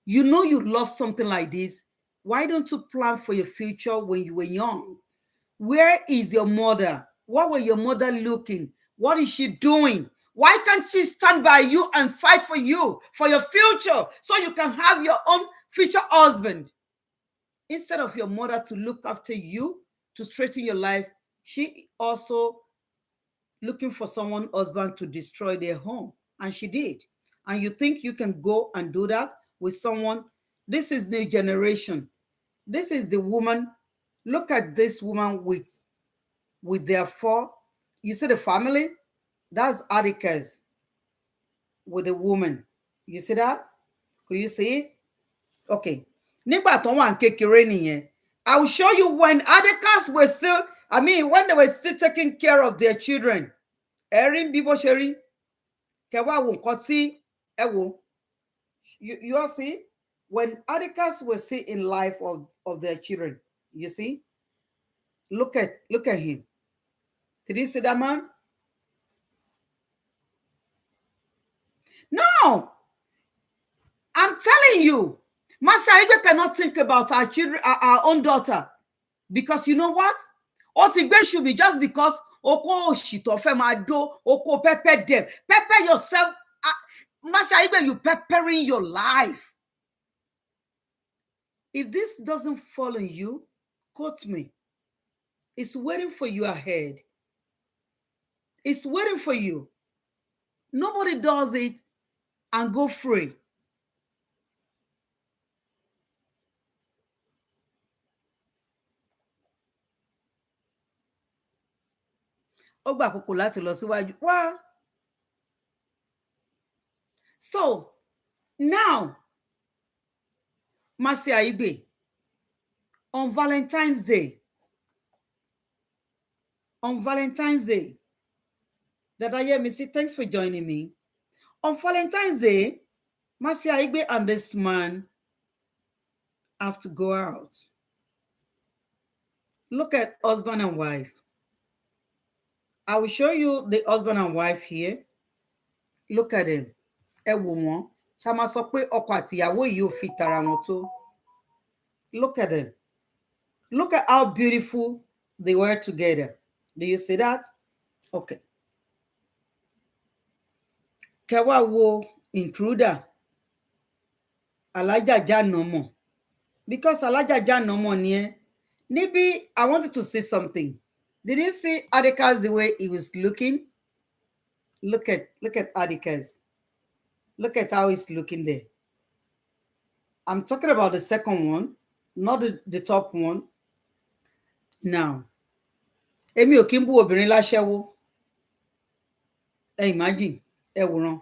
You know you love something like this. Why don't you plan for your future when you were young? Where is your mother? What were your mother looking? What is she doing? Why can't she stand by you and fight for you, for your future, so you can have your own future husband? Instead of your mother to look after you, to straighten your life, she also looking for someone husband to destroy their home. And she did. And you think you can go and do that with someone? This is new generation. This is the woman. Look at this woman with their four. You see the family? That's Adekaz with the woman. You see that? Could you see it? Okay. Nígbà tó wà kékeré nìyẹn. I will show you when Adekaz were still, when they were still taking care of their children. Erin Bibo Sherry. Kewa won koti ewo. You all see? When Adekaz were still in life of their children. You see? Look at him. Did you see that man? No. I'm telling you, Mercy Aigbe cannot think about our children, our own daughter. Because you know what? Otigbe should be just because oko shito fe mado, oko pepper them. Pepper yourself. Mercy Aigbe, you peppering your life. If this doesn't fall on you, quote me. It's waiting for you ahead. It's waiting for you. Nobody does it and go free. Ó gbà àkókò láti lọ síwájú. Wá. So now, Mercy Aigbe, on Valentine's Day, Dada Yemisi, thanks for joining me. On Valentine's Day, Mercy Aigbe and this man have to go out. Look at husband and wife. I will show you the husband and wife here. Look at them. Ẹ wò wọ́n. Ṣá máa sọ pé ọkọ àtìyàwó yìí ò fi tara wọn tó. Look at them. Look at how beautiful they were together. Do you see that? Okay. Kẹwàá wo intruder. Alájàjà nọmọ. Because Alájàjà nọmọ ni ẹ́. Níbi, I wanted to say something. Did you see Adekaz the way he was looking? Look at Adekaz. Look at how he's looking there. I'm talking about the second one, not the top one. Now, Èmi ò kí ń bú obìnrin láṣẹ́wó. Imagine, ẹ wòran.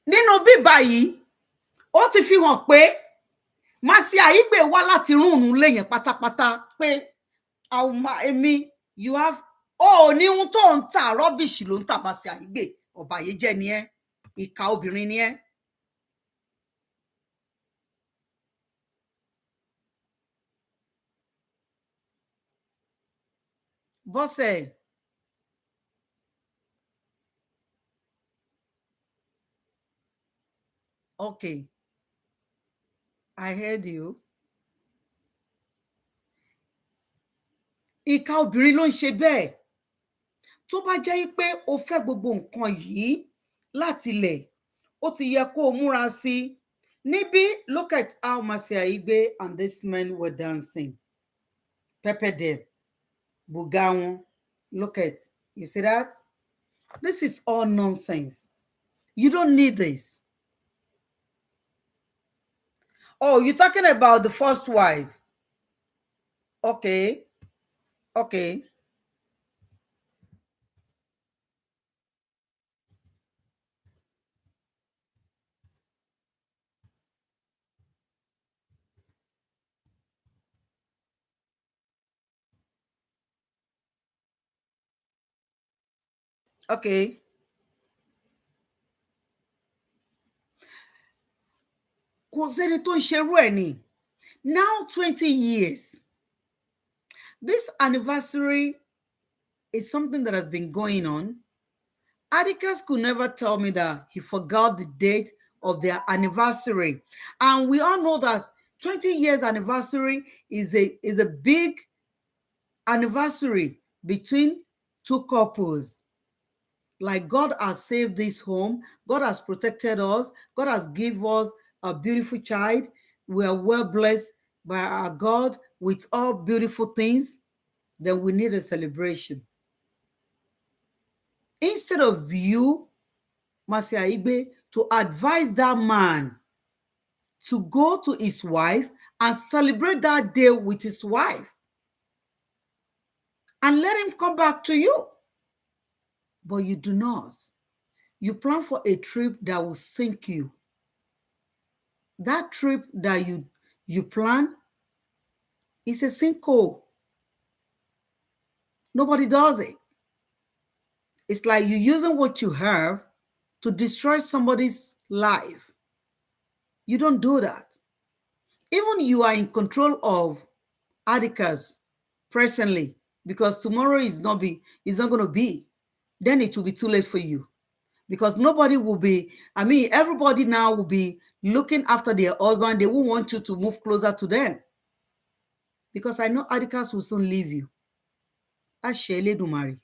Nínú bíbá yìí, ó ti fi hàn pé Mercy Aigbe wá láti rúnrún lẹ́yìn pátápátá pé èmi you have ní ohun tó ń tà rọ́bìṣì ló ń tà Mercy Aigbe ọ̀bàyéjẹ́ ni ẹ́ ìkà obìnrin ni ẹ́. Bọ́sẹ̀. Okay. I heard you. ìka obìnrin ló ń ṣe bẹ́ẹ̀. Tó bá jẹ́ pé o fẹ́ gbogbo nǹkan yìí láti ilẹ̀, ó ti yẹ kó o múra sí i. Níbí, look at how Mercy Aigbe and this men were dancing. Pepper them. Buga wọn. Look at, you see that? This is all nonsense. You don't need this. Oh, you're talking about the first wife. Okay. Okay. Okay. Kò sẹ́ni tó ń ṣerú ẹ̀ ni. Now 20 years. This anniversary is something that has been going on. Adekaz could never tell me that he forgot the date of their anniversary. And we all know that 20 years anniversary is a big anniversary between two couples. Like God has saved this home. God has protected us. God has given us a beautiful child. We are well blessed by our God with all beautiful things. Then we need a celebration. Instead of you, Mercy Aigbe, to advise that man to go to his wife and celebrate that day with his wife and let him come back to you. But you do not. You plan for a trip that will sink you. That trip that you plan is a sinkhole. Nobody does it. It's like you're using what you have to destroy somebody's life. You don't do that. Even you are in control of Adekaz presently, because tomorrow is not going to be. Then it will be too late for you. Because nobody will be, everybody now will be looking after their husband. They won't want you to move closer to them. Because I know Adekaz will soon leave you. That's Shele Dumari.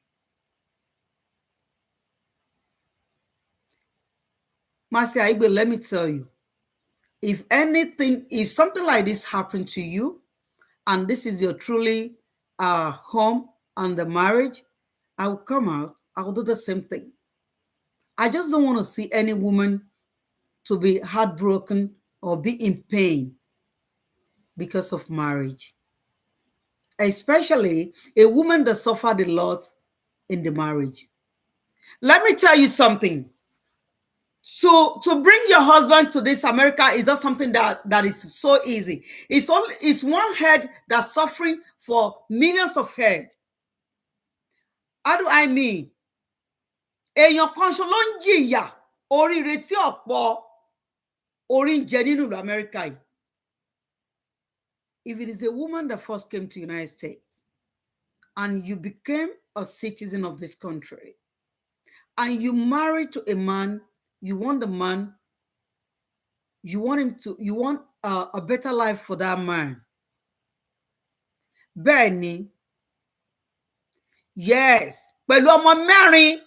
Mercy Aigbe, let me tell you, if something like this happened to you, and this is your truly home and the marriage, I will come out, I will do the same thing. I just don't want to see any woman to be heartbroken or be in pain because of marriage. Especially a woman that suffered a lot in the marriage. Let me tell you something. So to bring your husband to this America is not something that is so easy. It's one head that's suffering for millions of head. How do I mean? Èèyàn kan ṣo ló ń jìyà oríire tí ọ̀pọ̀ orí ń jẹ nínú America yìí. If it is a woman that first came to the United States and you became a citizen of this country and you married to a man, you want the man, you want a better life for that man. Bẹ́ẹ̀ni, yes, pẹ̀lú ọmọ mẹ́rin,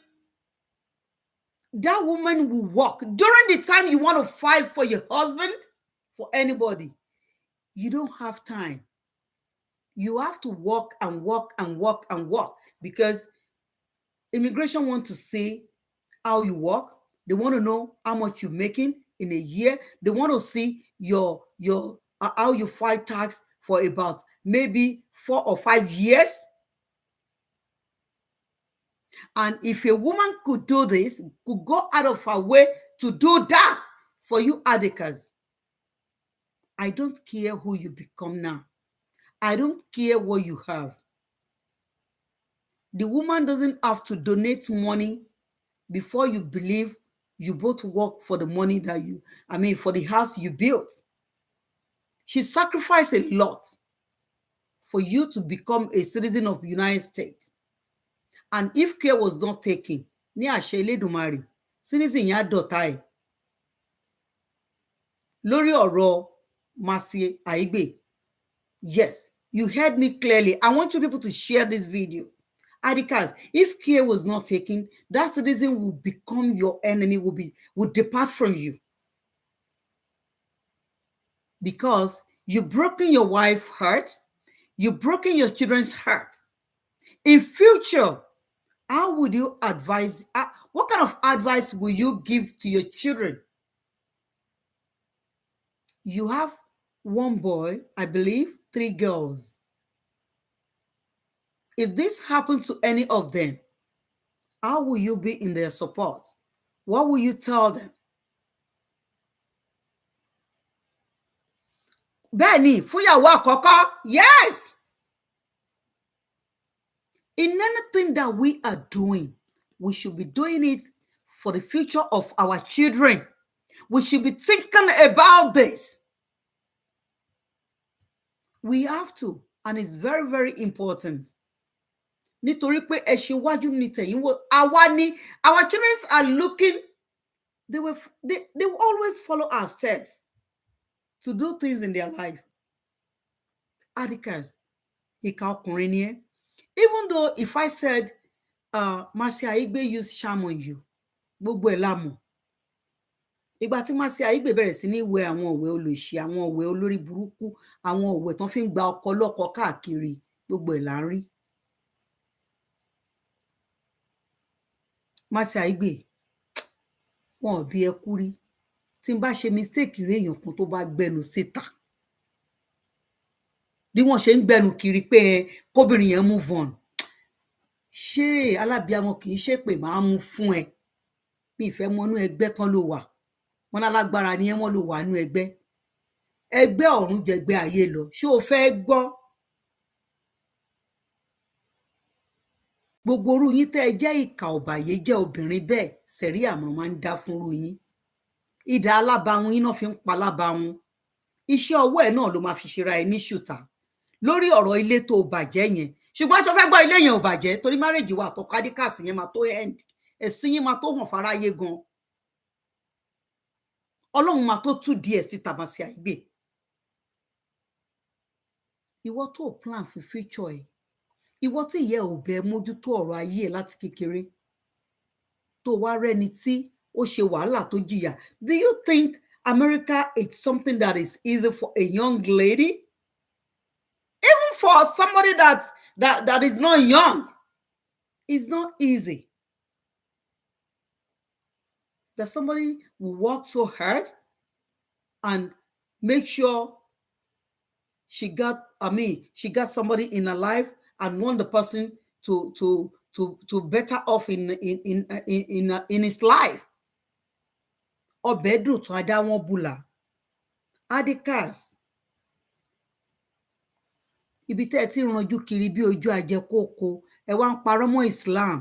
that woman will walk. During the time you want to fight for your husband, for anybody, you don't have time. You have to walk and walk and walk and walk because immigration want to see how you work. They want to know how much you're making in a year. They want to see your how you fight tax for about maybe 4 or 5 years. And if a woman could do this, could go out of her way to do that for you, Adekaz, I don't care who you become now. I don't care what you have. The woman doesn't have to donate money before you believe you both work for the money that for the house you built. She sacrificed a lot for you to become a citizen of the United States. And if care was not taken, ní àṣẹ Elédùmarè, citizen yẹn á dọ̀tá ẹ̀. Lórí ọ̀rọ̀ Mercy Aigbe, yes, You heard me clearly. I want you people to share this video. Adekaz, if care was not taken, that citizen will become your enemy, will depart from you. Because you've broken your wife's heart, you've broken your children's heart. In future, how would you advise? What kind of advice will you give to your children? You have one boy, I believe, 3 girls. If this happened to any of them, how will you be in their support? What will you tell them? Bẹ́ẹ̀ni, fúnyàwó àkọ́kọ́, yes. In anything that we are doing, we should be doing it for the future of our children. We should be thinking about this. We have to, and it's very, very important. Nítorí pé ẹṣin wájú ni tẹ̀yìn wò, àwa ni, our children are looking, they will always follow our steps to do things in their life. Adekaz, ìkà ọkùnrin ni ẹ́. Even though if I said, Mercy Aigbe used charm on you, gbogbo ẹ̀ la mọ̀. Ìgbà tí Mercy Aigbe bẹ̀rẹ̀ sí ní wẹ àwọn òwe olòṣì, àwọn òwe olórí burúkú, àwọn òwe tán fi ń gba ọkọ lọ́kọ káàkiri, gbogbo ẹ̀ là ń rí. Mercy Aigbe, wọn ò bí ẹ kú rí. Tí n bá ṣe mistake rí èèyàn kan tó bá gbẹnu síta, bí wọ́n ṣe ń gbẹnu kiri pé kóbìnrin yẹn move on, ṣé alábíàmọ kì í ṣe pé máa mú fún ẹ? Mi ìfẹ́ mọ́nú ẹgbẹ́ tán ló wà, wọn lálágbára ni ẹ wọ́n ló wà nú ẹgbẹ́. Ẹgbẹ́ ọ̀run jẹgbẹ́ ayé lọ, ṣé o fẹ́ gbọ́? Gbogbo orú yín tẹ́ ẹ jẹ́ ìkà ọ̀bàyé jẹ́ obìnrin bẹ́ẹ̀, sẹ̀rí àmọ́ máa ń dá fúnrú yín. Ìdá alábàáhùn yín náà fi ń pa alábàáhùn. Iṣẹ́ ọwọ́ ẹ̀ náà ló máa fi ṣera ẹ ní ṣùtà lórí ọ̀rọ̀ ilé tó bàjẹ́ yẹn. Ṣùgbọ́n tó fẹ́ gbọ́ ilé yẹn ò bàjẹ́ torí márèjì wa àtọkọ Adekaz yẹn máa tó end, ẹ̀sìn yín máa tó hàn fáráyé gan. Ọlọ́run máa tó tú díẹ̀ síta Mercy Aigbe. Ìwọ tó plan fún future ẹ̀, ìwọ tí ìyá ò bẹ mójútó ọ̀rọ̀ ayé ẹ̀ láti kékeré, tó wá rẹ́ni tí ó ṣe wàhálà tó jìyà. Do you think America is something that is easy for a young lady? Even for somebody that is not young, it's not easy. That somebody will work so hard and make sure she got somebody in her life and want the person to better off in his life. Ọbẹ̀dùn tó adá wọn bùlà. Adekaz, ibi tẹ́ ẹ ti ranjú kiri bí ojú ajẹkókó, ẹ wá ń parọ́ mọ́ Islam.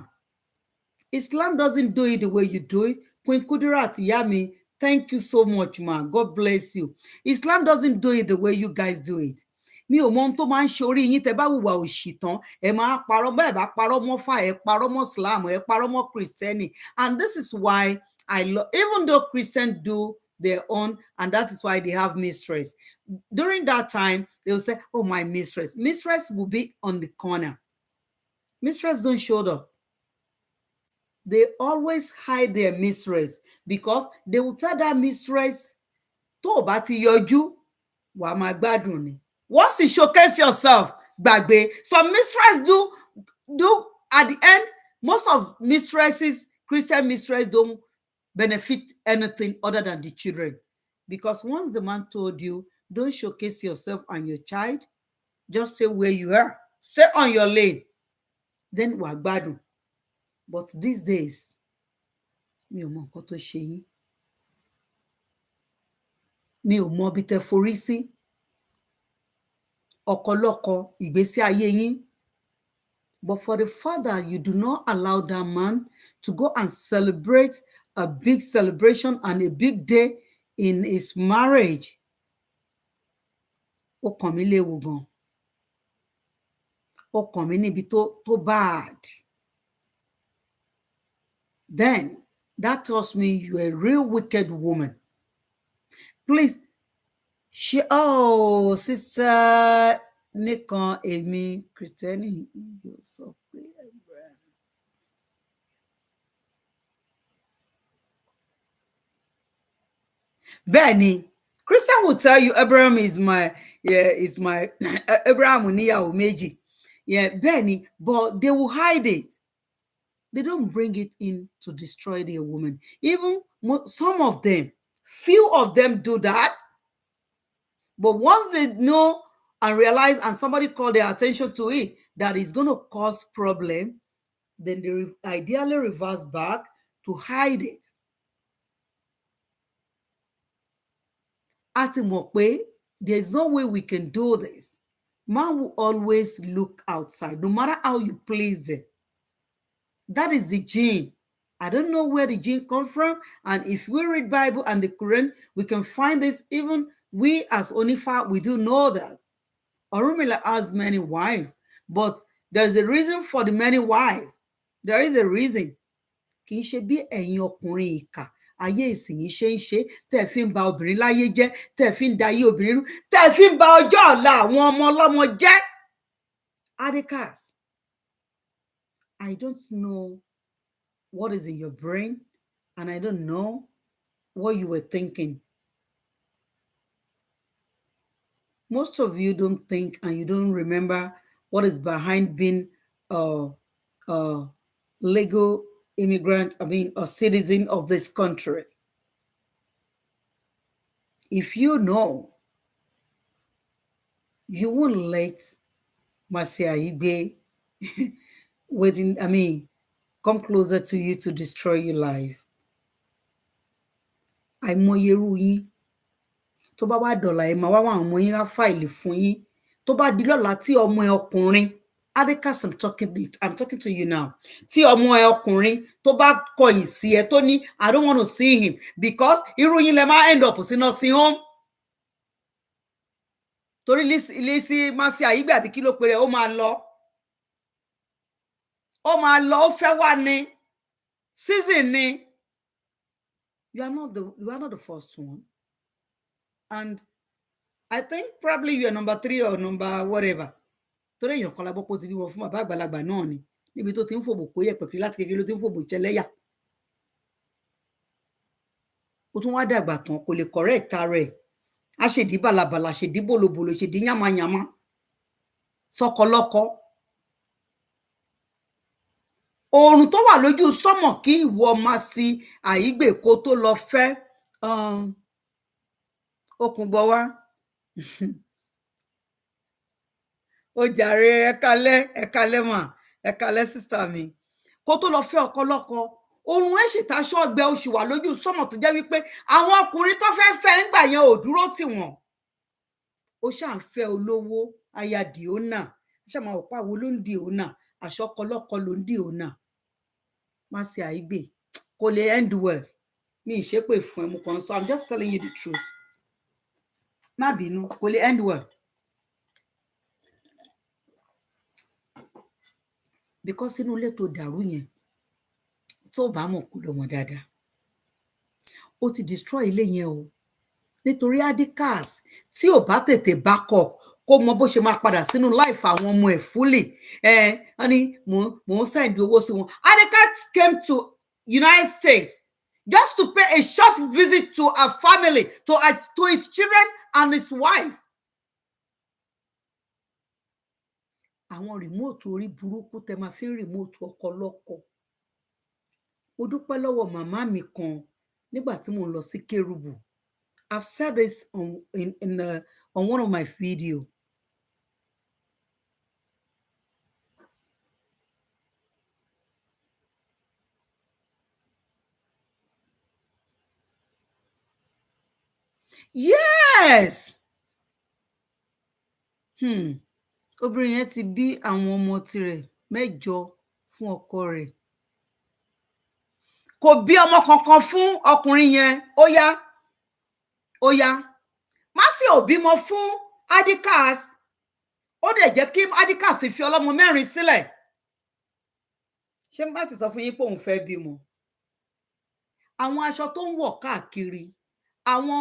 Islam doesn't do it the way you do it. Queen Kudirat, ìyá mi, thank you so much, ma. God bless you. Islam doesn't do it the way you guys do it. Mi ò mọ ohun tó máa ń ṣe orí yín tẹ́ bá hùwà òṣì tán, ẹ máa parọ́, bẹ́ẹ̀ bá parọ́ mọ́ fà, ẹ parọ́ mọ́ Islam, ẹ parọ́ mọ́ Christianity. And this is why I love, even though Christians do their own, and that is why they have mistress. During that time, they will say, oh, my mistress. Mistress will be on the corner. Mistress don't show up. They always hide their mistress because they will tell that mistress, tó bá ti yọjú, wàá máa gbádùn ni. Once you showcase yourself, gbàgbé. Some mistress do at the end, most of mistresses, Christian mistress don't benefit anything other than the children. Because once the man told you, don't showcase yourself and your child, just stay where you are. Stay on your lane. Then wàá gbádùn. But these days, mi ò mọ nǹkan tó ṣe yín. Mi ò mọ bí tẹ́ forí sí. Ọ̀kọ̀lọ́kọ̀ ìgbésí ayé yín. But for the fact that you do not allow that man to go and celebrate a big celebration and a big day in his marriage, ó kàn mí léwu gan. Ó kàn mí níbi tó bad. Then that tells me you're a real wicked woman. Please, sister nìkan èmi Kristẹni yóò sọ pé bẹ́ẹ̀ ni Christian will tell you Abraham is my Abraham níyàwó méjì bẹ́ẹ̀ ni but they will hide it. They don't bring it in to destroy their woman. Even some of them, few of them do that. But once they know and realize and somebody call their attention to it, that is going to cause problem, then they ideally reverse back to hide it. As in what way, there's no way we can do this. Man will always look outside, no matter how you please them. That is the gene. I don't know where the gene comes from. And if we read Bible and the Quran, we can find this. Even we as Onifa, we do know that. Orunmila has many wives, but there's a reason for the many wives. There is a reason. Kì í ṣe bí ẹ̀yin ọkùnrin ìkà ayé ìsìn ṣe ń ṣe tẹ́ fi ń ba obìnrin láyé jẹ́, tẹ́ fi ń da ayé obìnrin rú, tẹ́ fi ń ba ọjọ́ ọ̀la àwọn ọmọ ọlọ́mọ jẹ́. Adekaz, I don't know what is in your brain, and I don't know what you were thinking. Most of you don't think and you don't remember what is behind being a legal immigrant, a citizen of this country. If you know, you won't let Aigbe come closer to you to destroy your life. Àìmọye irú yín tó bá wá dọ̀là ẹ̀ máa wá wá àwọn ọmọ yín á fáìlì fún yín tó bá di lọ́la tí ọmọ ẹ ọkùnrin Adekaz, I'm talking to you now. Tí ọmọ ẹ ọkùnrin tó bá kọ̀yìn sí ẹ tó ní I don't want to see him because irú yín lẹ máa end up sí nursing home. Torí Lizzy Mercy Aigbe àbí kí ló pe rẹ̀ ó máa lọ. Ó fẹ́ wá ní season ni. You are not the first one. And I think probably you are number 3 or number whatever. Torí èèyàn kan lábọ́ pé ó ti bímọ fún bàbá àgbàlagbà náà ni níbi tó ti ń fòbò kó yẹ̀pẹ̀ kiri láti kékeré ló ti ń fòbò jẹlẹ́yà. Ó tún wá dàgbà tán kò lè correct ara ẹ̀. A ṣèdí bàlàbàlà, ṣèdí bòlòbòlò, ṣèdí yàmàyàmà sọkọlọ́kọ. Oòrùn tó wà lójú sọ́mọ̀ kí ìwọ Mercy Aigbe kó tó lọ fẹ́ okùn gbọ́ wá. Ó jàre ẹ̀kalẹ́ mà ẹ̀kalẹ́ sister mi. Kó tó lọ fẹ́ ọkọ lọ́kọ. Oòrùn ẹ̀ sì taṣọ ọgbẹ́ oṣù wà lójú sọ́mọ̀ tó jẹ́ wípé àwọn ọkùnrin tó fẹ́ ńgbà yẹn ò dúró tì wọ́n. Ó ṣáà ń fẹ́ olówó aya Diona. Ṣé máa pa wo ló ń Diona? Àṣọ ọkọ lọ́kọ ló ń Diona. Mercy Aigbe kò lè end well. Mi ì ṣépè fún ẹ mo kàn sọ I'm just telling you the truth. Má bínú kò lè end well. Because inú ilé tó dàrú yẹn tó bá mọ̀ kó lọ́mọ dáadáa ó ti destroy ilé yẹn o nítorí Adekaz tí ò bá tètè back up kó mọ bó ṣe máa padà sínú life àwọn ọmọ ẹ̀ fully wọ́n ní mò ń send owó sí wọn. Adekaz came to United States just to pay a short visit to her family, to his children and his wife. Àwọn remote orí burúkú tẹ máa fi ń remote ọkọ lọ́kọ. Mo dúpẹ́ lọ́wọ́ màmá mi kan nígbà tí mo lọ sí Kérúbù. I've said this on one of my videos. Yes. Obìnrin yẹn ti bí àwọn ọmọ tirẹ̀ 8 fún ọkọ rẹ̀. Kò bí ọmọ kankan fún ọkùnrin yẹn. Ó yá. Mercy ò bímọ fún Adekaz. Ó dẹ̀ jẹ́ kí Adekaz fi ọlọ́mọ 4 sílẹ̀. Ṣé Mercy sọ fún yín pé òun fẹ́ bímọ? Àwọn aṣọ tó ń wọ̀ káàkiri, àwọn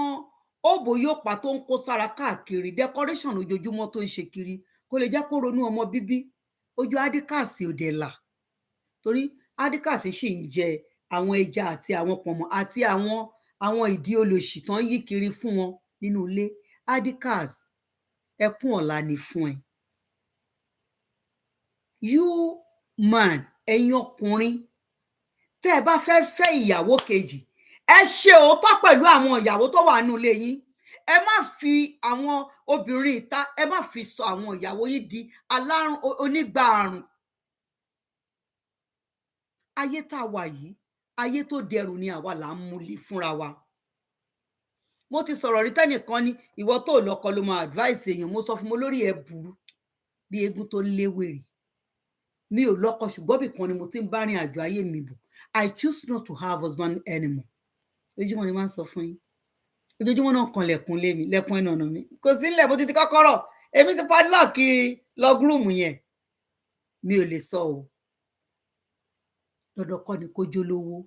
òbò yóò pa tó ń kó sára káàkiri, decoration ojoojúmọ́ tó ń ṣe kiri, kó lè jẹ́ kó ronú ọmọ bíbí. Ojú Adekaz ò dẹ̀ là torí Adekaz sì ń jẹ àwọn ẹja àti àwọn pọ̀nmọ́ àti àwọn ìdí olòṣì tán yí kiri fún wọn nínú ilé. Adekaz, ẹkún ọ̀la ni fún ẹ. You man, ẹ̀yin ọkùnrin, tẹ́ ẹ bá fẹ́ fẹ́ ìyàwó kejì, ẹ ṣe òótọ́ pẹ̀lú àwọn ìyàwó tó wà nínú ilé yín. Ẹ má fi àwọn obìnrin ìta, ẹ má fi sọ àwọn ìyàwó yín di alárùn onígbà àrùn. Ayé tá a wà yìí, ayé tó dẹrù ni àwa là ń múlẹ̀ fúnra wa. Mo ti sọ̀rọ̀ rí tẹ́nìkan ní ìwọ tó lọ́kọ ló máa advice èèyàn. Mo sọ fún mo lórí ẹ burú bí eégún tó léwèrè. Mi ò lọ́kọ ṣùgbọ́n bìkan ni mo ti ń bá rìn àjò ayé mi bọ̀. I choose not to have husband anymore. Ojoojúmọ́ ni máa ń sọ fún yín. Ojoojúmọ́ náà kan lẹ̀kùn lé mi, lẹ̀kùn ẹnu ọ̀nà mi. Kò sí nílẹ̀ bó ti kọ́kọ́rọ́. Èmi ti padlock kiri lọ́gúrùmù yẹn. Mi ò lè sọ o. Dandan kọ́ ni kó jólówó.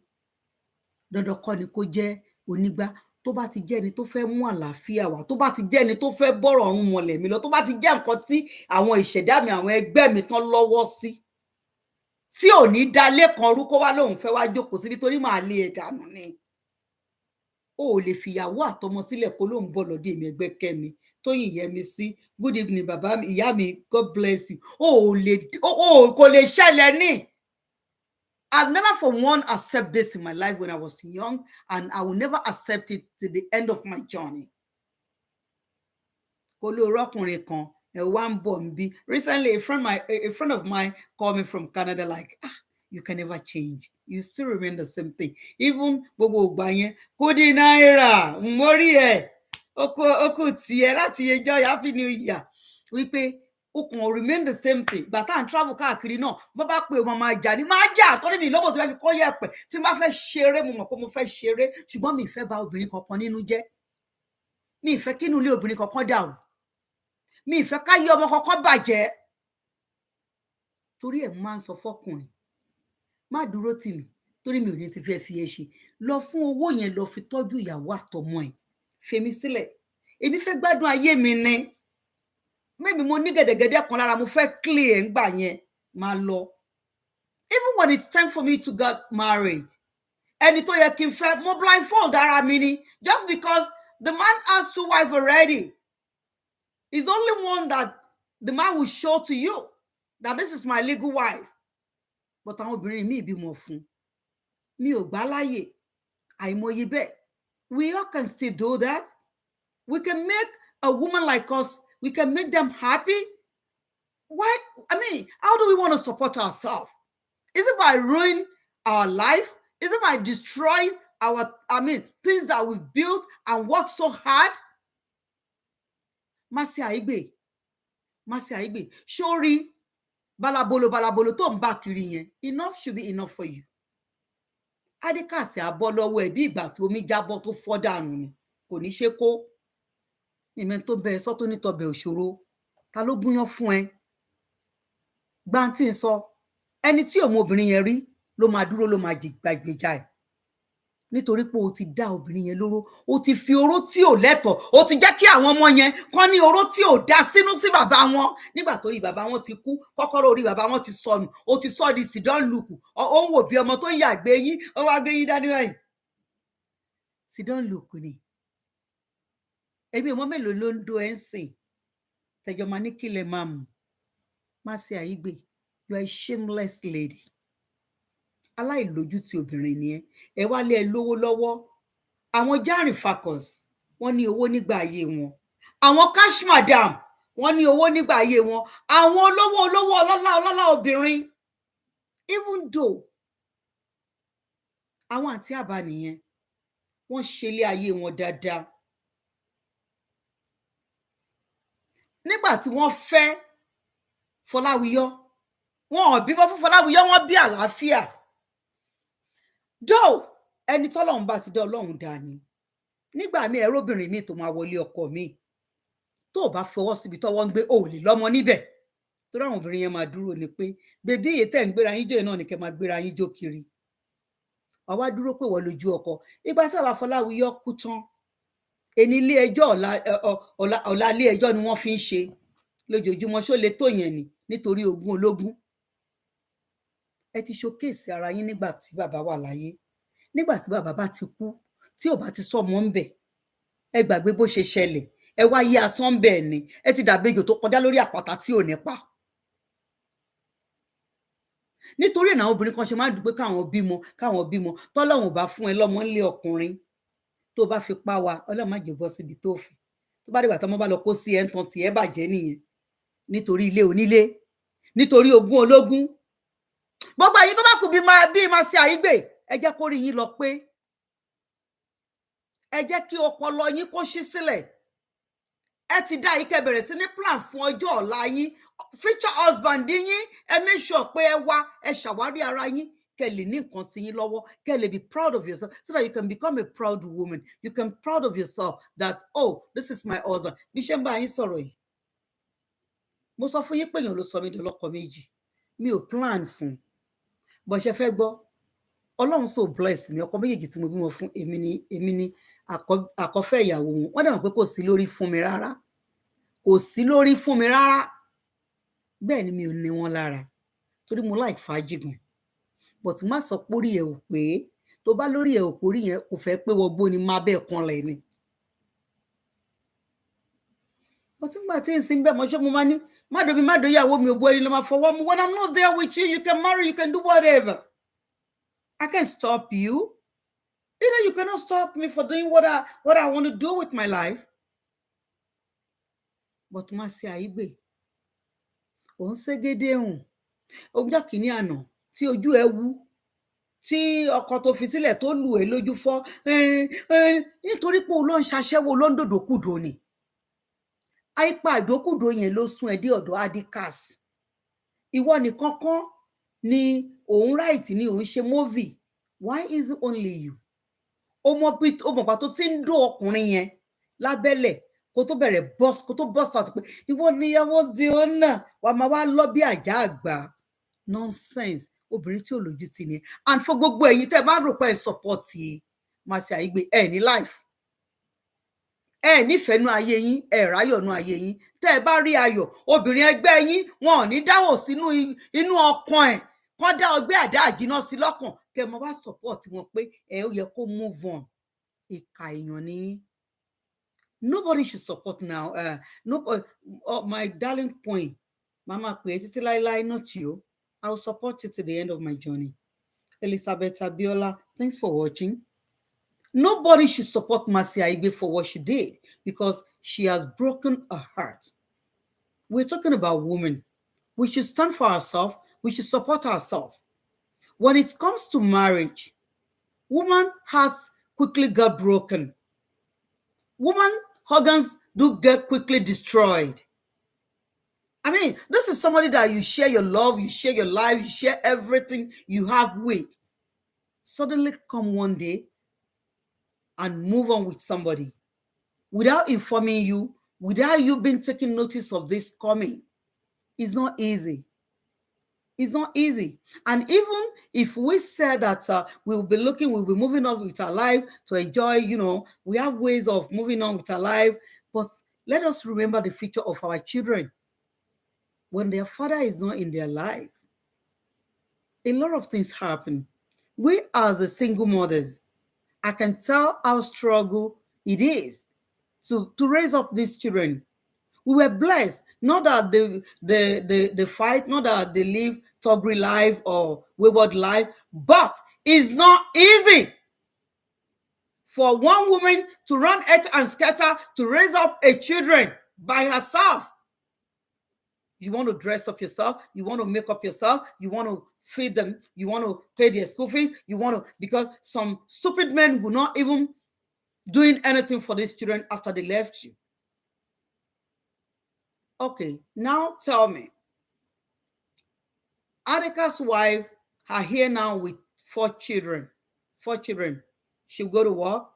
Dandan kọ́ ni kó jẹ́ onígbá. Tó bá ti jẹ́ ẹni tó fẹ́ mú àlàáfíà wá, tó bá ti jẹ́ ẹni tó fẹ́ bọ́rọ̀ ọ̀run mọ̀lẹ̀ mi lọ, tó bá ti jẹ́ nǹkan tí àwọn ìṣẹ̀dá mi, àwọn ẹgbẹ́ mi tán lọ́wọ́ sí, tí ò ní dá lẹ́kan rú kó wá lóun fẹ́ wá jókòó sí nítorí màá lé ẹ dànù ni. O ò lè fìyàwó àtọmọ sílẹ̀ kó lóun bọ̀ lọ́dọ̀ èmi ẹgbẹ́ kẹ́mi Tóyìn Yẹmi sí good evening bàbá mi ìyá mi God bless you. Kò lè ṣẹlẹ̀ ní. I've never for one accept this in my life when I was young, and I will never accept it to the end of my journey. Kó ló rọ́kùnrin kan ẹ wá ń bọ̀ ń bí. Recently, a friend of mine called me from Canada like, you can never change. You still remain the same thing. Even gbogbo ògbà yẹn, kó dín náírà, mórí ẹ̀, ó kù tiẹ̀ láti ẹjọ́ Happy New Year. Wípé ó kàn remain the same thing. But tá à ń travel káàkiri náà, bó bá pé ọmọ máa jà ní máa jà tó ní mi lọ́bọ̀ tí wọ́n fi kọ́ yẹ̀pẹ̀. Tí n bá fẹ́ ṣeré, mo mọ̀ pé mo fẹ́ ṣeré, ṣùgbọ́n mi ì fẹ́ bà obìnrin kankan nínú jẹ́. Mi ì fẹ́ kí inú ilé obìnrin kankan dàrú. Mi ì fẹ́ káyé ọmọ kankan bàjẹ́. Torí ẹ̀ máa ń sọ fọ́kùnrin, má dúró tì mí torí mi ò ní ti fẹ́ fi ẹ ṣe. Lọ fún owó yẹn lọ fi tọ́jú ìyàwó àtọmọ ẹ̀. Fèmi sílẹ̀. Èmi fẹ́ gbádùn ayé mi ni. Maybe mo ní gẹ̀dẹ̀gẹ̀dẹ̀ kan lára mo fẹ́ clear ẹ̀ ńgbà yẹn máa lọ. Even when it's time for me to get married, ẹni tó yẹ kí n fẹ́ mo blindfold ara mi ni just because the man has 2 wives already. It's only one that the man will show to you that this is my legal wife. But àwọn obìnrin mi bímọ fún. Mi ò gbà láyè. Àìmọye bẹ́ẹ̀. We all can still do that. We can make a woman like us, we can make them happy. Why? I mean, how do we want to support ourselves? Is it by ruining our life? Is it by destroying things that we've built and worked so hard? Masi Aigbe. Shori, balabolo tó ń bá kiri yẹn. Enough should be enough for you. Adekaz abọ́ lọ́wọ́ ẹ̀ bí ìgbà tí omi jábọ́ tó fọ́ dànù ni. Kò ní ṣe kó. Ìmẹ̀ tó bẹ sọ tó nítọbẹ̀ òṣòro. Ta ló gúnyán fún ẹ? Gbáǹtì ń sọ. Ẹni tí ọmọbìnrin yẹn rí ló máa dúró ló máa gbàgbéjà ẹ̀. Nítorí pé o ti dá obìnrin yẹn lóró. O ti fi oró tí ò lẹ́tọ̀ọ́. O ti jẹ́ kí àwọn ọmọ yẹn kán ní oró tí ò dá sínú sí bàbá wọn. Nígbà tó rí bàbá wọn ti kú, kọ́kọ́rọ́ orí bàbá wọn ti sọnù. O ti sọ di sidon look. Ó ń wò bí ọmọ tó ń yàgbé yín. Ó wá gbé yín dání báyìí. Sidon look ni. Èmi ọmọ mélòó ló ń do ẹ́ ń sìn? Tẹ̀jọ́ máa ní kílẹ̀ máa mú. Masi Aigbe, you are a shameless lady. Aláìlójútì obìnrin ni ẹ. Ẹ wá lé ẹ lówó lọ́wọ́. Àwọn járìn fakọs, wọ́n ní owó nígbà ayé wọn. Àwọn cash madam, wọ́n ní owó nígbà ayé wọn. Àwọn olówó ọlọ́lá obìnrin. Even though àwọn àǹtí àbá nìyẹn, wọ́n ṣe ilé ayé wọn dáadáa. Nígbà tí wọ́n fẹ́ Fọláwíyọ́, wọn ò bímọ fún Fọláwíyọ́, wọ́n bí àlàáfíà. Though ẹni tọ́lọ́run bá ti dá Ọlọ́run dá ni. Nígbà míì ẹ̀rọ obìnrin mi tó máa wọlé ọkọ mi. Tó bá fọwọ́ síbi tọ́wọ́ ń gbé ò lè lọ́mọ níbẹ̀. Torí àwọn obìnrin yẹn máa dúró ni pé bèbí èyí tẹ́ ń gbéra yín jó náà ni kẹ́ máa gbéra yín jó kiri. Àwa dúró pé wọ́n lójú ọkọ. Ìgbà tí àwa Fọláwíyọ́ kú tán, ẹni ilé ẹjọ́ ọ̀la ilé ẹjọ́ ni wọ́n fi ń ṣe. lójoojúmọ́ ṣó lè tó yẹn ni nítorí ogún ológun. Ẹ ti showcase ara yín nígbà tí bàbá wà láyé, nígbà tí bàbá bá ti kú, tí ò bá ti sọmọ ń bẹ̀, ẹ gbàgbé bó ṣe ṣẹlẹ̀, ẹ wá yí asán bẹ́ẹ̀ ni, ẹ ti dàbí ejò tó kọjá lórí àpáta tí ò ní pa. Nítorí ẹ̀ náà obìnrin kan ṣe máa dùn pé káwọn bímọ tọ́lọ́run ò bá fún ẹ lọ́mọ ńlé ọkùnrin tó bá fi pa wa, Ọlọ́run má jẹ́ bọ́ síbi tó fi, tó bá dìgbà tọ́mọ bá lọ kó sí ẹ̀ ń tan tí ẹ bàjẹ́ nìyẹn, nítorí ilé onílé, nítorí ogún ológun. Gbogbo ẹ̀yin tó bá kù bí máa ṣe Aigbe, ẹ jẹ́ kó rí yín lọ pé, ẹ jẹ́ kí ọpọlọ yín kó ṣí sílẹ̀. Ẹ ti dá yín kẹ́ bẹ̀rẹ̀ sí ní plan fún ọjọ́ ọ̀la yín, future husband yín, ẹ make sure pé ẹ wá, ẹ ṣàwárí ara yín, kẹ́ lè ní nǹkan sí yín lọ́wọ́, kẹ́ lè be proud of yourself so that you can become a proud woman. You can proud of yourself that, oh, this is my husband. Bí ṣe ń bá yín sọ̀rọ̀ yìí, mo sọ fún yín pé èèyàn ló sọ mí di ọlọ́kọ méjì, mi ò plan fún, bó ṣe fẹ́ gbọ́, Ọlọ́run so bless mi, ọkọ méjèèjì tí mo bímọ fún, èmi ni àkọ́fẹ́ ìyàwó wọn. Wọ́n dẹ̀ mọ̀ pé kò sí lórí fún mi rárá, kò sí lórí fún mi rárá, bẹ́ẹ̀ ni mi ò ní wọn lára torí mo like fàájì gan, but má sọ pé orí ẹ̀ ò pé, tó bá lórí ẹ̀ ò pé orí yẹn kò fẹ́ pé wọgbó ni má bẹ́ẹ̀ kan lẹ̀ ni. But nígbà tí n sin bẹ́ẹ̀ mọ́ ṣé mo máa ní má dóyàwó mi ò bú ẹni ló máa fọwọ́ mu. When I'm not there with you, you can marry, you can do whatever. I can't stop you. You cannot stop me for doing what I want to do with my life. But má ṣe Aigbe, òun ségédé hùn, ọjọ́ kìíní àná tí ojú ẹ wú, tí ọkọ tó fi sílẹ̀ tó lù ẹ́ lójú fọ́, nítorí pé òun ló ń ṣaṣẹ́wó ló ń dòdòkúdò ni. Àìpa ìdókúdò yẹn ló sún ẹ dé ọ̀dọ̀ Adekaz. Ìwọ nìkan kan ni òun right ni òun ṣe movie. Why is it only you? Ó mọ̀ pa tó ti ń dó ọkùnrin yẹn lábẹ́lẹ̀ kó tó bẹ̀rẹ̀ kó tó bust out pé ìwọ níyàwó di ọ̀nà wàá máa wá lọ bí àjà àgbà. Nonsense. Obìnrin tí ò lójú tì ní. And for gbogbo ẹ̀yin tẹ́ bá rò pé ẹ support yìí máa ṣe Aigbe, ẹ ní life, ẹ nífẹ̀ẹ́ nú ayé yín, ẹ ráyọ̀ nú ayé yín. Tẹ́ ẹ bá rí ayọ̀, obìnrin ẹgbẹ́ yín wọn ò ní dáwọ̀ sínú inú ọkàn ẹ̀, kọ́ dá ọgbẹ́ àdá àjínà sí lọ́kàn, kẹ́ mọ wá support wọn pé ẹ ó yẹ kó move on. Ìkà èèyàn ni yín. Nobody should support now. Nobody, my darling point, Mama pé títí láíláí, not you. I will support you to the end of my journey. Elizabeth Abiola, thanks for watching. Nobody should support Mercy Aigbe for what she did because she has broken her heart. We're talking about women. We should stand for ourselves. We should support ourselves. When it comes to marriage, woman hearts quickly got broken. Woman organs do get quickly destroyed. I mean, this is somebody that you share your love, you share your life, you share everything you have with. Suddenly come one day and move on with somebody without informing you, without you being taking notice of this coming. It's not easy. It's not easy. And even if we say that we'll be moving on with our life to enjoy, we have ways of moving on with our life, but let us remember the future of our children. When their father is not in their life, a lot of things happen. We as the single mothers, I can tell how struggle it is to raise up these children. We were blessed, not that they fight, not that they live toggery life or wayward life, but it's not easy for one woman to run earth and scatter to raise up a children by herself. You want to dress up yourself, you want to make up yourself, you want to feed them, you want to pay their school fees, because some stupid men will not even doing anything for these children after they left you. Okay, now tell me, Adekaz's wife are here now with 4 children. She'll go to work.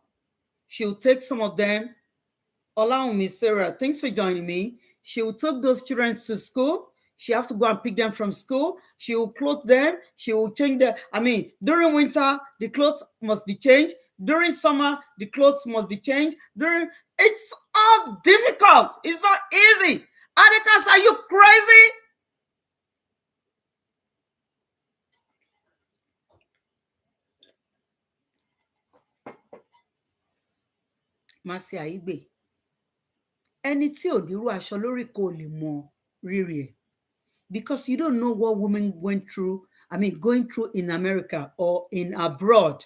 She'll take some of them. Allow me, Sarah, thanks for joining me. She will take those children to school. She have to go and pick them from school. She will clothe them. She will change them. During winter, the clothes must be changed. During summer, the clothes must be changed. It's all difficult. It's not easy. Adekaz, are you crazy? Masi Aigbe, ẹni tí ò nírú aṣọ lórí kò lè mọ rírì ẹ̀, because you don't know what women went through, going through in America or in abroad.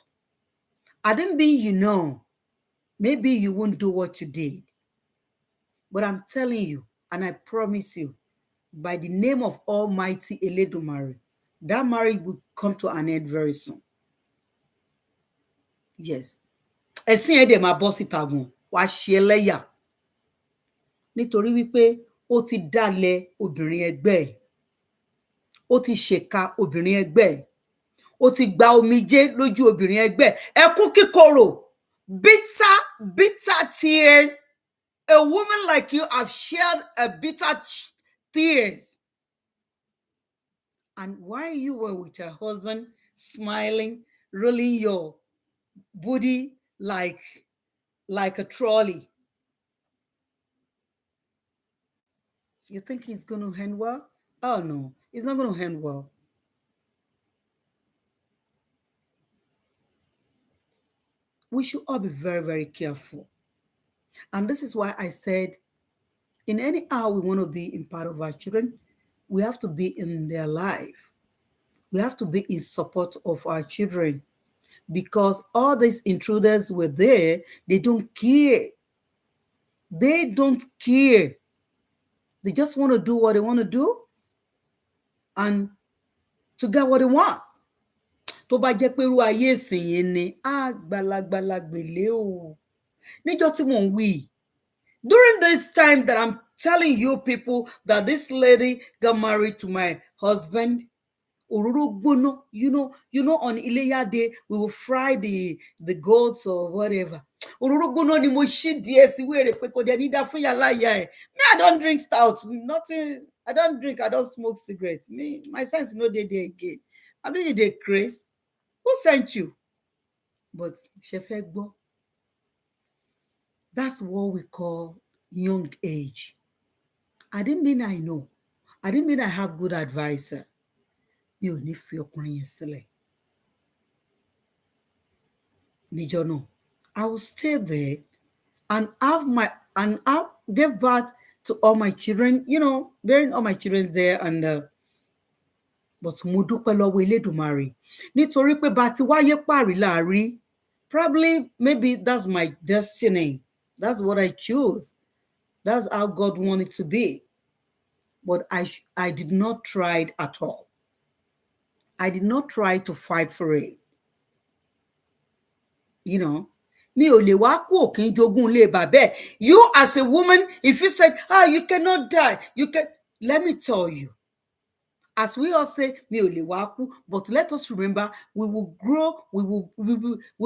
I didn't mean you know. Maybe you won't do what you did. But I'm telling you, and I promise you, by the name of Almighty Eledumare, that marriage will come to an end very soon. Yes. Ẹ̀sìn ẹ̀ dẹ̀ máa bọ́ síta gan, wàá ṣe ẹlẹ́yà. Nítorí wípé ó ti dálẹ̀ obìnrin ẹgbẹ́ ẹ̀, ó ti ṣèkà obìnrin ẹgbẹ́ ẹ̀, ó ti gba omijé lójú obìnrin ẹgbẹ́ ẹ̀, ẹkún kíkorò, bitter tears. A woman like you have shared a bitter tears. And while you were with your husband, smiling, rolling your booty like a trolley, you think he's going to end well? Oh no, it's not going to end well. We should all be very, very careful. And this is why I said, in any hour we want to be in part of our children, we have to be in their life. We have to be in support of our children, because all these intruders were there. They don't care. They don't care. They just want to do what they want to do and to get what they want. Tó bá jẹ́ pé irú ayé ìsìn yìí ni, àgbàlagbàlagbèlé o. Níjọ́ tí mò ń wí, during this time that I'm telling you people that this lady got married to my husband, òróró gbóná, you know, on Iléyá Day, we will fry the goats or whatever. Òróró gbóná ni mo ṣí díẹ̀ sí wèrè pé kò dẹ̀ ní dá fún yàrá ìyá ẹ̀. Me, I don't drink stout, nothing. I don't drink, I don't smoke cigarettes. Me, my sense no dey there again. I mean, they craze. Who sent you? But ṣe fẹ́ gbọ́, that's what we call young age. I didn't mean I know. I didn't mean I have good advisor. Mi ò ní fi ọkùnrin yẹn sílẹ̀. Níjọ́ náà, I will stay there and I'll give birth to all my children, bearing all my children there, and but mo dúpẹ́ lọ́wọ́ Elédùmarè nítorí pé bá ti wáyé pàrí láàrí, probably maybe that's my destiny. That's what I chose. That's how God wanted it to be. But I did not try it at all. I did not try to fight for it. Mi ò lè wá kú òkín jogún lé bàbá ẹ̀. You as a woman, if you said, you cannot die, let me tell you, as we all say, mi ò lè wá kú, but let us remember, we will grow, we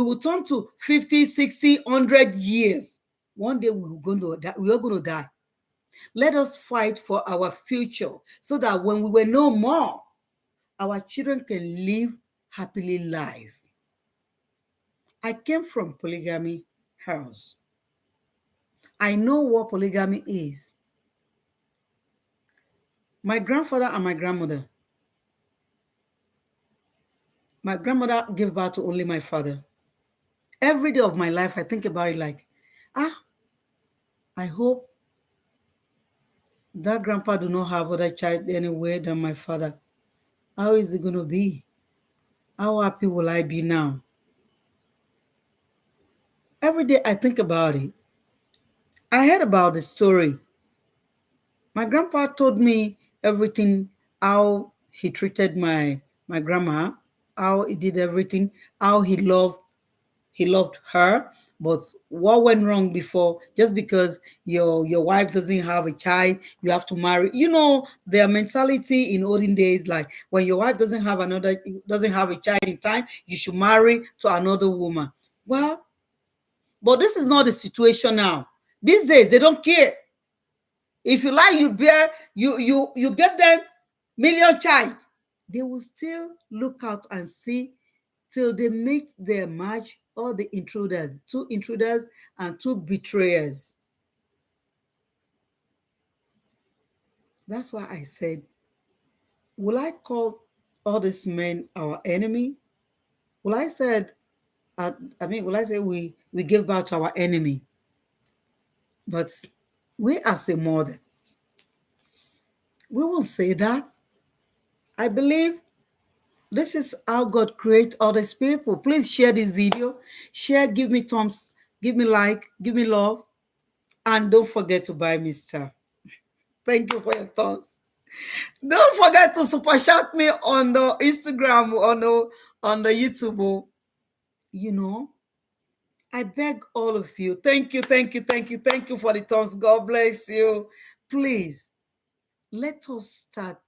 will turn to 50, 60, 100 years. One day we are going to die. Let us fight for our future so that when we were no more, our children can live happily life. I came from polygamy house. I know what polygamy is. My grandfather and my grandmother gave birth to only my father. Every day of my life, I think about it like, I hope that grandpa do not have other child anywhere than my father. How is it going to be? How happy will I be now? Every day I think about it. I heard about the story. My grandpa told me everything, how he treated my grandma, how he did everything, how he loved her. But what went wrong before? Just because your wife doesn't have a child, you have to marry. Their mentality in olden days, like when your wife doesn't have a child in time, you should marry to another woman. Well, but this is not the situation now. These days, they don't care. If you like, you bear, you get them million child. They will still look out and see till they make their match, all the intruders, 2 intruders and 2 betrayers. That's why I said, will I call all these men our enemy? Will I said, will I say we give back to our enemy? But we as a mother, we won't say that. I believe this is how God creates all these people. Please share this video. Share, give me thumbs, give me like, give me love. And don't forget to buy me star. Thank you for your thumbs. Don't forget to super chat me on the Instagram, on the YouTube. You know, I beg all of you. Thank you, thank you, thank you, thank you for the thumbs. God bless you. Please, let us start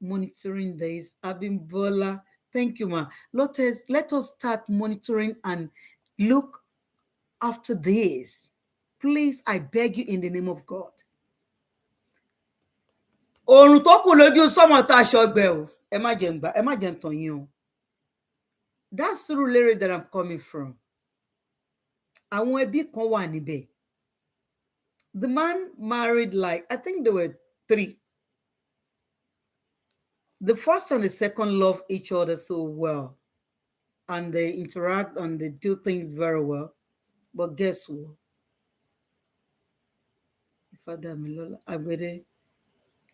monitoring this. Abimbola, thank you, ma. Let us start monitoring and look after this. Please, I beg you in the name of God. Oòrùn tó kù lójú sọ́mọ̀ tá a ṣọgbẹ́ o. Ẹ má jẹ́ n tàn yín o. That's Surulere that I'm coming from. Àwọn ẹbí kan wà níbẹ̀. The man married I think there were 3. The first and the second love each other so well. And they interact and they do things very well. But guess what? Father Milola Agbede,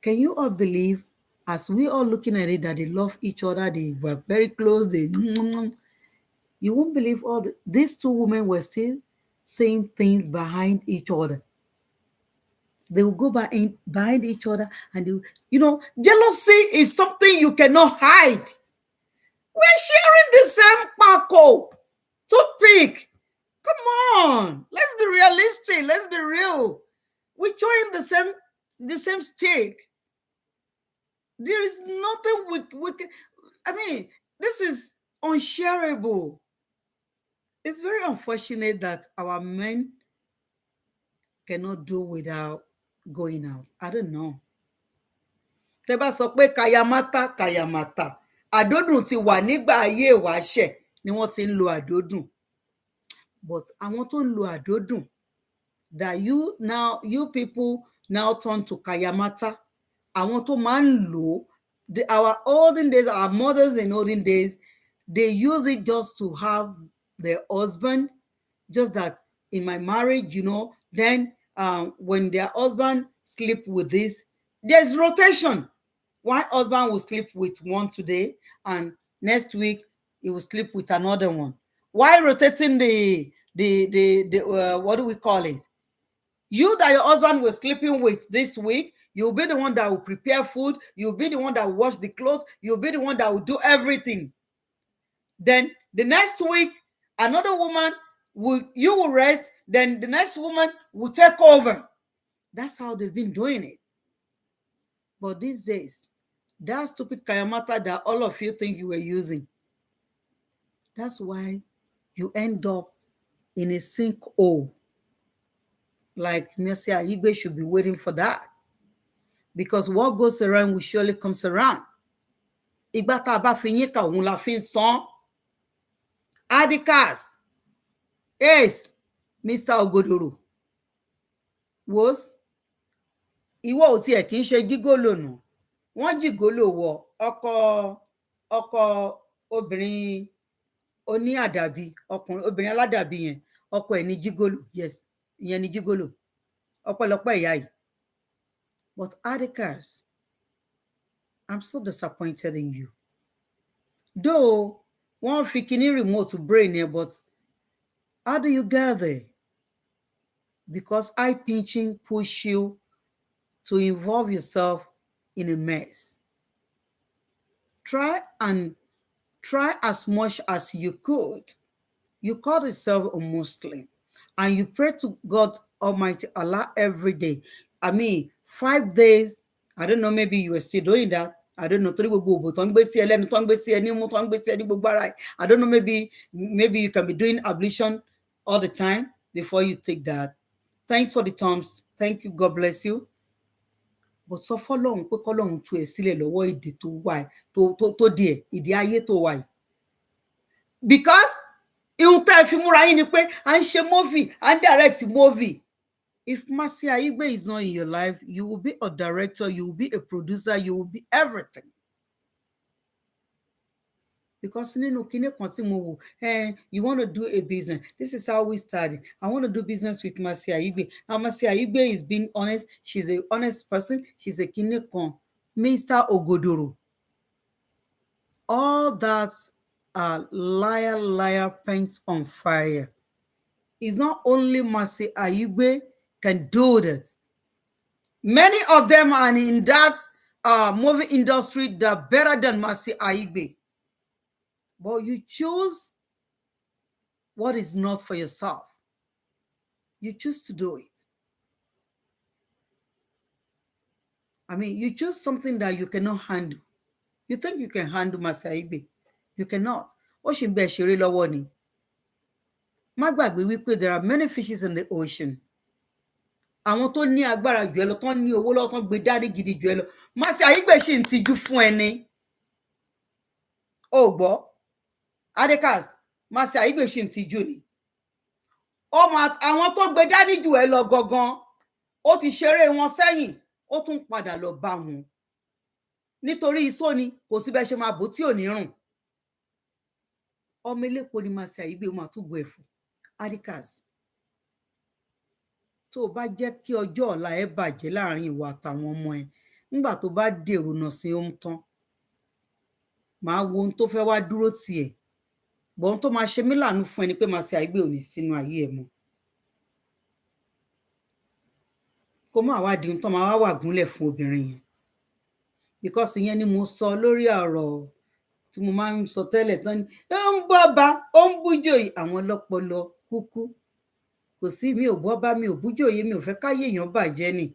can you all believe, as we all looking at it, that they love each other, they were very close, you won't believe these 2 women were still saying things behind each other. They will go behind each other and jealousy is something you cannot hide. We're sharing the same Paco toothpick. Come on, let's be realistic. Let's be real. We're chewing the same stick. There is nothing we can. This is unshareable. It's very unfortunate that our men cannot do without going out. I don't know. Tẹ́ bá sọ pé kayamata àdódùn ti wà nígbà ayé ìwáṣẹ̀ ni wọ́n ti ń lo àdódùn. But àwọn tó ń lo àdódùn, that you people now turn to kayamata. Àwọn tó máa ń lò our olden days, our mothers in olden days, they use it just to have their husband. Just that in my marriage, then when their husband sleep with this, there's rotation. One husband will sleep with one today, and next week he will sleep with another one. Why rotating the what do we call it? You that your husband was sleeping with this week, you'll be the one that will prepare food. You'll be the one that will wash the clothes. You'll be the one that will do everything. Then the next week, another woman you will rest. Then the next woman will take over. That's how they've been doing it. But these days, that stupid kayamata that all of you think you were using, that's why you end up in a sinkhole. Like Mercy Aigbe should be waiting for that. Because what goes around will surely comes around. Ìgbà tá a bá fi yín kà òun la fi ń san. Adekaz, yes, Mr. Ogodoro, was ìwọ ò tiẹ̀ kì í ṣe gígólò nù. Wọ́n jìgólò wọ ọkọ obìnrin oní àdàbí, obìnrin aládàbí yẹn, ọkọ ẹ̀ ní gígólò. Yes, ìyẹn ní gígólò. Ọpẹ́lọpẹ́ ìyá yìí. But Adekaz, I'm so disappointed in you. Though one fi kíní remote to brain here, but how do you get there? Because eye pinching push you to involve yourself in a mess. Try as much as you could. You call yourself a Muslim and you pray to God Almighty Allah every day. 5 days. I don't know, maybe you were still doing that. I don't know. I don't know, maybe you can be doing ablution all the time before you take that. Thanks for the thumbs. Thank you. God bless you. But so for long, pé kọ́lọ́run tú ẹ sílẹ̀ lọ́wọ́ ìdè tó wà tó díẹ̀, ìdè ayé tó wà. Because ihun tá ẹ fi múra yín ni pé à ń ṣe movie, à ń direct movie. If Mercy Aigbe is not in your life, you will be a director, you will be a producer, you will be everything. Because you want to do a business. This is how we started. I want to do business with Mercy Aigbe. And Mercy Aigbe is being honest. She's an honest person. She's a kinekon. Mr. Ogodoro. All that liar paints on fire. It's not only Mercy Aigbe can do that. Many of them are in that movie industry that are better than Mercy Aigbe. But you choose what is not for yourself. You choose to do it. I mean, you choose something that you cannot handle. You think you can handle Mercy Aigbe. You cannot. Ó ṣì ń bẹ ṣeré lọ́wọ́ ni. Má gbàgbé wípé there are many fishes in the ocean. Àwọn tó ní agbára jù ẹ lọ, tán ní owó lọ́wọ́, tán gbé dání gidi jù ẹ lọ. Mercy Aigbe ṣì ń tijú fún ẹni. Ó gbọ́. Adekaz, Mercy Aigbe ṣì ń tijú ni. Àwọn tó gbé dání jù ẹ lọ gangan, ó ti ṣeré wọn sẹ́yìn, ó tún padà lọ bá wọn. Nítorí iṣó ni kò sí bẹ́ẹ̀ ṣe máa bò tí ò ní rùn. Ọmọ elépo ni Mercy Aigbe máa tún bọ̀ ẹ̀fọ́. Adekaz, tó o bá jẹ́ kí ọjọ́ ọ̀la ẹ bàjẹ́ láàrin ìwà àtàwọn ọmọ ẹ, nígbà tó bá dèrò náà sí ohun tán, màá wo ohun tó fẹ́ wá dúró tiẹ̀. Bọ̀ ohun tó máa ṣe mí láàánú fún ẹni pé Mercy Aigbe ò ní sínú ayé ẹ mọ́. Kó má wá di ohun tó máa wà gúnlẹ̀ fún obìnrin yẹn. Because ìyẹn ni mo sọ lórí ọ̀rọ̀ tí mo máa ń sọ tẹ́lẹ̀ tán ni ó ń bọ́ba ó ń bújòyè àwọn ọlọ́pọlọ kúkú. Kò sí mi ò bọ́ba mi ò bújòyè mi ò fẹ́ káyé èèyàn bàjẹ́ ni.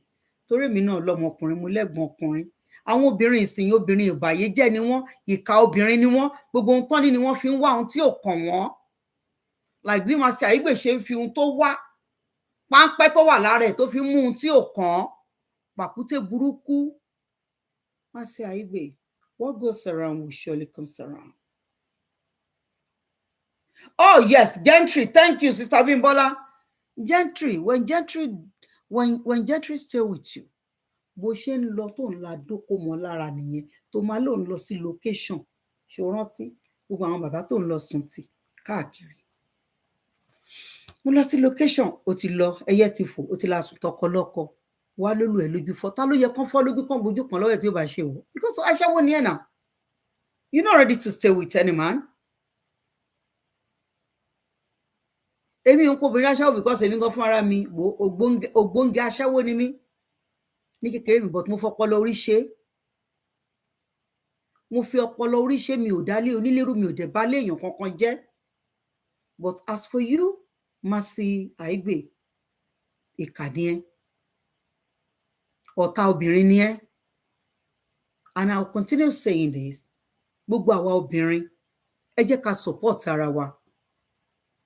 Torí mi náà lọ́mọkùnrin mo lẹ́gbọ̀n ọkùnrin. Àwọn obìnrin ìsìn obìnrin ìbàyéjẹ́ ni wọ́n, ìkà obìnrin ni wọ́n, gbogbo ohun tán ní ni wọ́n fi ń wá ohun tí ò kàn wọ́n. Like bí Mercy Aigbe ṣe ń fi ohun tó wá páńpẹ́ tó wà lára ẹ̀ tó fi ń mú ohun tí ò kàn, pàkúté burúkú. Mercy Aigbe, what goes around will surely comes around. Oh yes, Gentry, thank you, Sister Bimbola. Gentry, when Gentry stay with you, bó ṣe ń lọ tó ń la dóko mọ́ lára nìyẹn tó máa lò ń lọ sí location. Ṣó rántí gbogbo àwọn bàbá tó ń lọ sùn tì káàkiri. Mo lọ sí location, ó ti lọ, ẹyẹ ti fò, ó ti la sùn tọkọlọ́kọ. Wá lólu ẹ̀ lójú fọ́. Ta ló yẹ kán fọ́ lójú kan bójú kan lọ́wọ́ ẹ̀ tí ó bá ṣe wò? Because aṣẹ́wó ni ẹ̀ náà. You're not ready to stay with any man. Èmi ń pobìnrin aṣẹ́wó because èmi gan fún ara mi wo ògbóǹgẹ aṣẹ́wó ni mí. Ní kékeré mi but mo fọpọlọ orí ṣe. Mo fi ọpọlọ orí ṣe, mi ò dálé onílérú, mi ò dẹ̀ bá lé èèyàn kankan jẹ́. But as for you, Mercy Aigbe, ìkà ni ẹ́. Ọ̀tá obìnrin ni ẹ́. And I'll continue saying this. Gbogbo àwa obìnrin, ẹ jẹ́ ká support ara wa.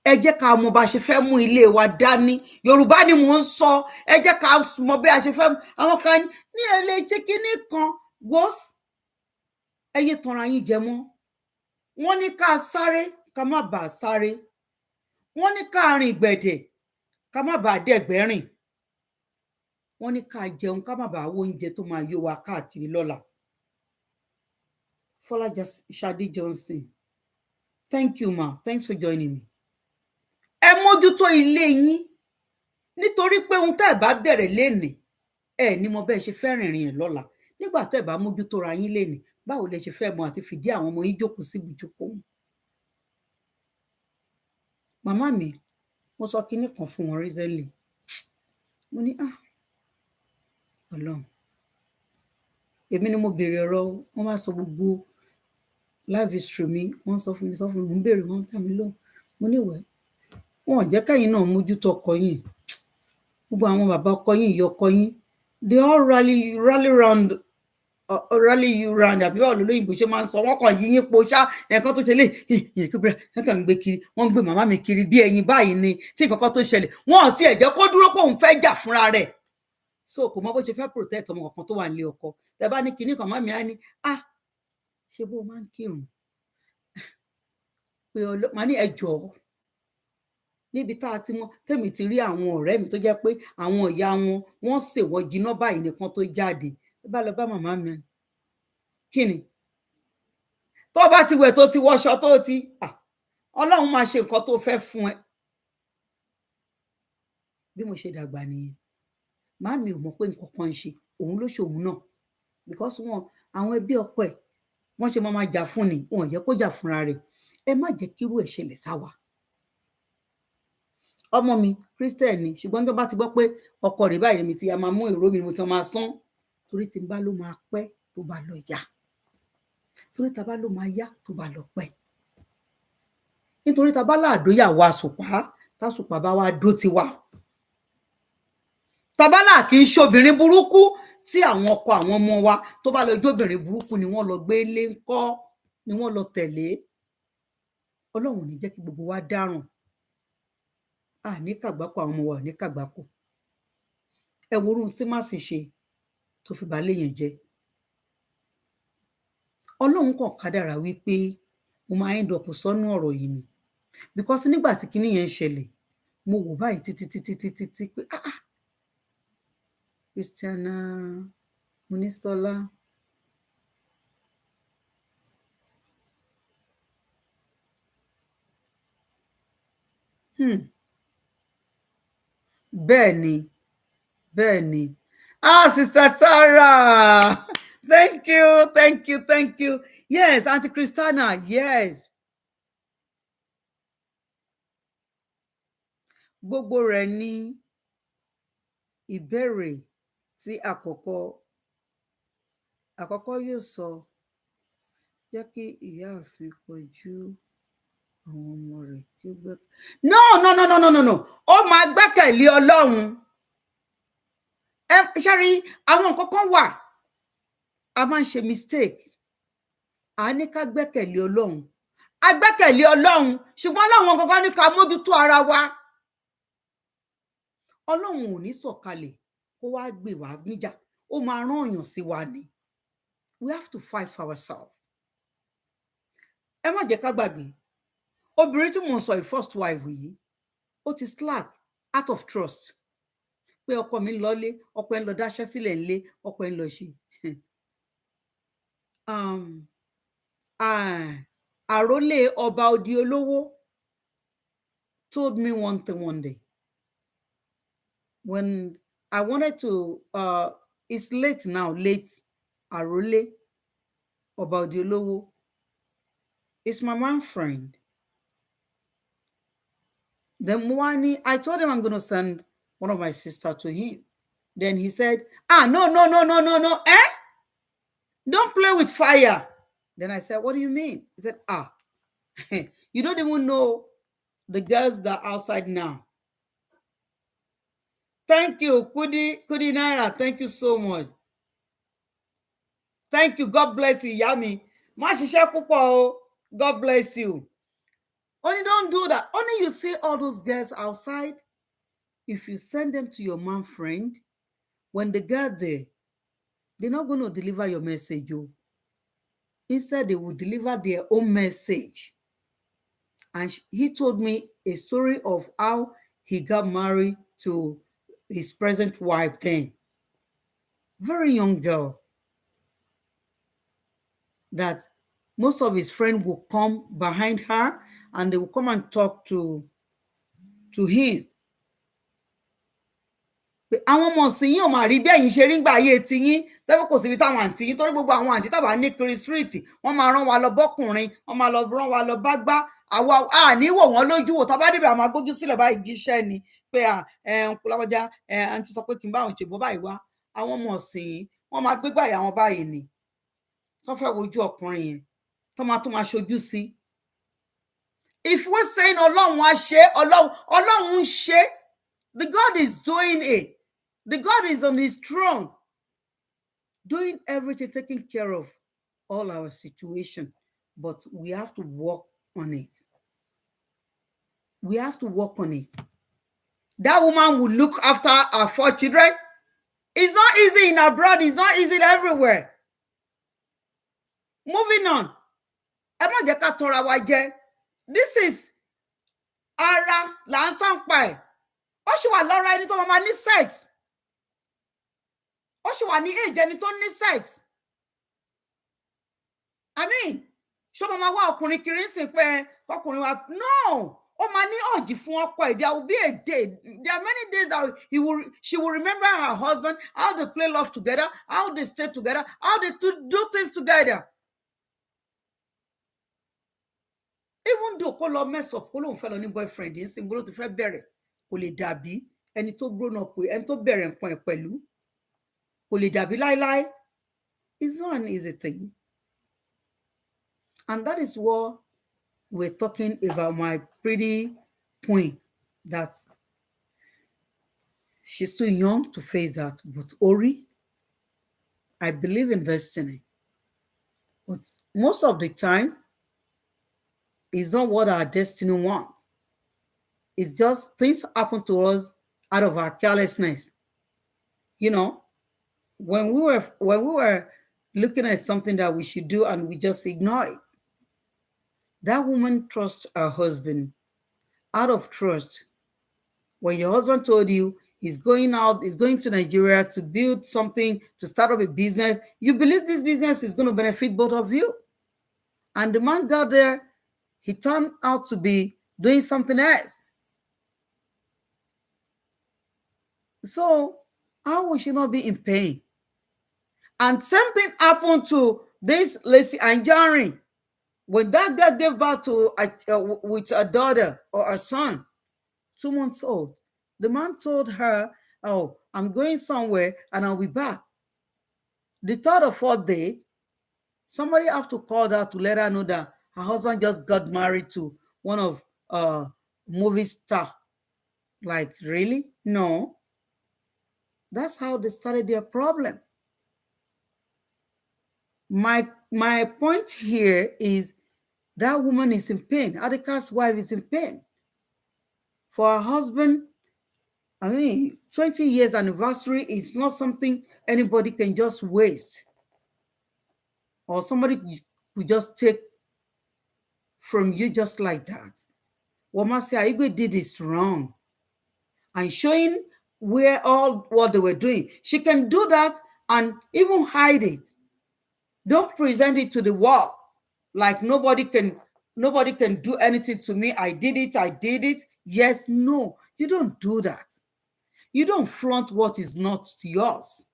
Ẹ jẹ́ ká mọ̀ bá ṣe fẹ́ mú ilé wa dání. Yorùbá ni mò ń sọ. Ẹ jẹ́ ká mọ̀ bí a ṣe fẹ́ àwọn kan ní ẹlẹ́ ṣe kíní kan wọ́s. Ẹ yé tanra yín jẹ mọ́. Wọ́n ní ká sáré ká má bàa sáré. Wọ́n ní ká rìn gbẹ̀dẹ̀ ká má bàa dẹ̀gbẹ́rìn. Wọ́n ní ká jẹun ká má bàa wo oúnjẹ tó máa yó wa káàkiri lọ́la. Fọláṣadé Johnson, thank you ma, thanks for joining me. Ẹ mójútó ilé yín nítorí pé ohun tẹ́ ẹ bá bẹ̀rẹ̀ lénìí ẹ ní mo bẹ́ẹ̀ ṣe fẹ́ rìnrìn ẹ̀ lọ́la. Nígbà tẹ́ ẹ bá mójútó ra yín lénìí báwo lẹ ṣe fẹ́ mọ àti fìdí àwọn ọmọ yín jókòó sí ibùjókòó. Màmá mi, mo sọ kinní kan fún wọn recently. Mo ní Ọlọ́run, èmi ni mo béèrè ọ̀rọ̀, wọ́n wá sọ gbogbo life history mi, wọ́n sọ fún mi, mo ń béèrè, wọ́n tà mí lóhùn. Mo ní ìwẹ̀ wọn ò jẹ́ kẹ́yìn náà mójútó ọkọ yín. Gbogbo àwọn bàbá ọkọ yín, ìyá ọkọ yín, they all rally you round àbí báwo lóyìnbó ṣe máa ń sọ. Wọ́n kàn yí yín po ṣá ẹ̀kan tó ṣẹlẹ̀ ìyẹ̀kúbẹ̀rẹ̀ ẹ̀kan ń gbé kiri, wọ́n ń gbé màmá mi kiri bí ẹyin báyìí ni tí nǹkan tó ṣẹlẹ̀ wọ́n ò tiẹ̀ jẹ́ kó dúró pé òun fẹ́ jà fúnra rẹ̀. So kò mọ bó ṣe fẹ́ protect ọmọ kankan tó wà nílé ọkọ. Tẹ bá ní kinní kan, màmí á ní ṣe bó máa ń kírun pé màá ní ẹ jọ̀ọ́ níbi tá a ti mọ̀ tèmi ti rí àwọn ọ̀rẹ́ mi tó jẹ́ pé àwọn ìyá wọn wọ́n sè wọ́n jiná báyìí nìkan tó jáde bá lọ bá màmá mi kí ni tó bá ti wẹ̀ tó ti wọṣọ tó ti Ọlọ́run máa ṣe nǹkan tó fẹ́ fún ẹ bí mo ṣe dàgbà nìyẹn màámi ò mọ̀ pé nǹkan kan ń ṣe òun ló ṣòun náà because wọn àwọn ẹbí ọkọ ẹ̀ wọ́n ṣe máa jà fún ni wọn ò jẹ́ kó jà fúnra rẹ̀ ẹ má jẹ́ kírú ẹ̀ ṣẹlẹ̀ sáwa ọmọ mi Christian ni ṣùgbọ́n tó bá ti gbọ́ pé ọkọ rẹ̀ báyìí mi ti a máa mú ìró mi mo ti máa sán torí tí n bá ló máa pẹ́ tó bá lọ yá torí tá bá ló máa yá tó bá lọ pẹ́ nítorí tá bá láàdóyàwó àsùpá tásùpá bá wá dó tiwa tabala kì í ṣobìnrin burúkú tí àwọn ọkọ àwọn ọmọ wa tó bá lọ jóbìnrin burúkú ni wọ́n lọ gbé lé ńkọ́ ni wọ́n lọ tẹ̀lé Ọlọ́run ò ní jẹ́ kí gbogbo wa dáràn ní kàgbákò àwọn ọmọ wa ò ní kàgbákò ẹ wo orun tí má sì ṣe tó fi bá léèyàn jẹ Ọlọ́run kàn kádàrá wípé mo máa ń dọ̀pọ̀ sọ́nù ọ̀rọ̀ yìí ni because nígbà tí kinní yẹn ṣẹlẹ̀ mo wò báyìí títí pé Christiana Munisola bẹ́ẹ̀ ni Sister Tara thank you yes Auntie Christiana yes gbogbo rẹ̀ ní ìbéèrè tí àkọ́kọ́ yóò sọ jẹ́ kí ìyáàfin kojú àwọn ọmọ rẹ̀ kí ó gbẹ́. No ó máa gbẹ́kẹ̀lé Ọlọ́run ẹ ṣáàrí àwọn nǹkan kan wà a máa ń ṣe mistake a ní ká gbẹ́kẹ̀lé Ọlọ́run a gbẹ́kẹ̀lé Ọlọ́run ṣùgbọ́n láwọn kankan ní ká mójútó ara wa Ọlọ́run ò ní sọ̀kalẹ̀ kó wá gbè wá níjà ó máa rán èèyàn sí wa ni we have to fight for ourselves ẹ má jẹ́ ká gbàgbé obìnrin tí mò ń sọ first wife yìí ó ti slack out of trust pé ọkọ mi lọlé ọkọ ẹ ń lọ dáṣẹ́ sílẹ̀ ńlé ọkọ ẹ ń lọ ṣe àrólé ọba odi olówó told me one thing one day when I wanted to it's late now late àrólé ọba odi olówó is my man friend. Then Mwani, I told him I'm going to send one of my sisters to him. Then he said, no. Don't play with fire. Then I said, what do you mean? He said, you don't even know the girls that are outside now. Thank you, Kudi Naira. Thank you so much. Thank you. God bless you, Yami. God bless you. Only don't do that. Only you see all those girls outside. If you send them to your man friend, when they get there, they're not going to deliver your message. Instead, they will deliver their own message. And he told me a story of how he got married to his present wife then. Very young girl. That most of his friends will come behind her and they will come and talk to him. Àwọn ọmọ sí yín ò máa rí bí ẹ̀yin ṣe rí ńgbà ayé ti yín tẹ́wọ́ kò síbi táwọn àǹtí yín torí gbogbo àwọn àǹtí tábà ní kiri street wọ́n máa rán wa lọ bọ́kùnrin wọ́n máa lọ rán wa lọ bá gbá àwa àníwò wọn lójú wò tábà débẹ̀ àwọn agbójú sílẹ̀ báyìí jíṣẹ́ ni pé nkúlábọ́já àǹtí sọ pé kí n bá àwọn ṣèbọ́ báyìí wá àwọn ọmọ ọ̀sìn wọ́n máa gbégbá ìyá wọn báyìí ni tó fẹ́ wojú ọkùnrin yẹn tó máa ṣojú sí. If we're saying Ọlọ́run á ṣe Ọlọ́run ń ṣe, the God is doing it. The God is on his throne, doing everything, taking care of all our situation. But we have to work on it. We have to work on it. That woman will look after our 4 children. It's not easy in abroad. It's not easy everywhere. Moving on. This is ara là ń sàǹpa ẹ̀ ó sì wà lọ́ra ẹni tó máa ní sex ó sì wà ní age ẹni tó ní sex I mean ṣé mo máa wá ọkùnrin kiri ń sìn pé ọkùnrin wa no ó máa ní ọ̀jì fún ọkọ ẹ̀ there will be a day there are many days that she will remember her husband how they play love together how they stay together how they do things together even though kó lọ mess up kó lóun fẹ́ lọ ní boyfriend yìí ń sìn gbọ́dọ̀ tó fẹ́ bẹ̀rẹ̀ kò lè dàbí ẹni tó grown up ẹni tó bẹ̀rẹ̀ nǹkan ẹ̀ pẹ̀lú kò lè dàbí láíláí it's not an easy thing. And that is what we're talking about my pretty queen, that she's too young to face that. But Ori, I believe in destiny. But most of the time, it's not what our destiny wants. It's just things happen to us out of our carelessness. You know, when we were looking at something that we should do and we just ignore it, that woman trusts her husband out of trust. When your husband told you he's going to Nigeria to build something, to start up a business, you believe this business is going to benefit both of you. And the man got there, he turned out to be doing something else. So how will she not be in pain? And same thing happened to this Lacey Anjari. When that girl gave birth to with a daughter or a son, 2 months old, the man told her, "Oh, I'm going somewhere and I'll be back." The third or fourth day, somebody have to call her to let her know that her husband just got married to one of movie star. Like, really? No. That's how they started their problem. My point here is that woman is in pain. Adekaz's wife is in pain. For her husband, 20 years anniversary, it's not something anybody can just waste. Or somebody could just take from you just like that. What Aigbe did is wrong. And showing where all what they were doing. She can do that and even hide it. Don't present it to the world. Like nobody can do anything to me. I did it. Yes, no, you don't do that. You don't flaunt what is not yours.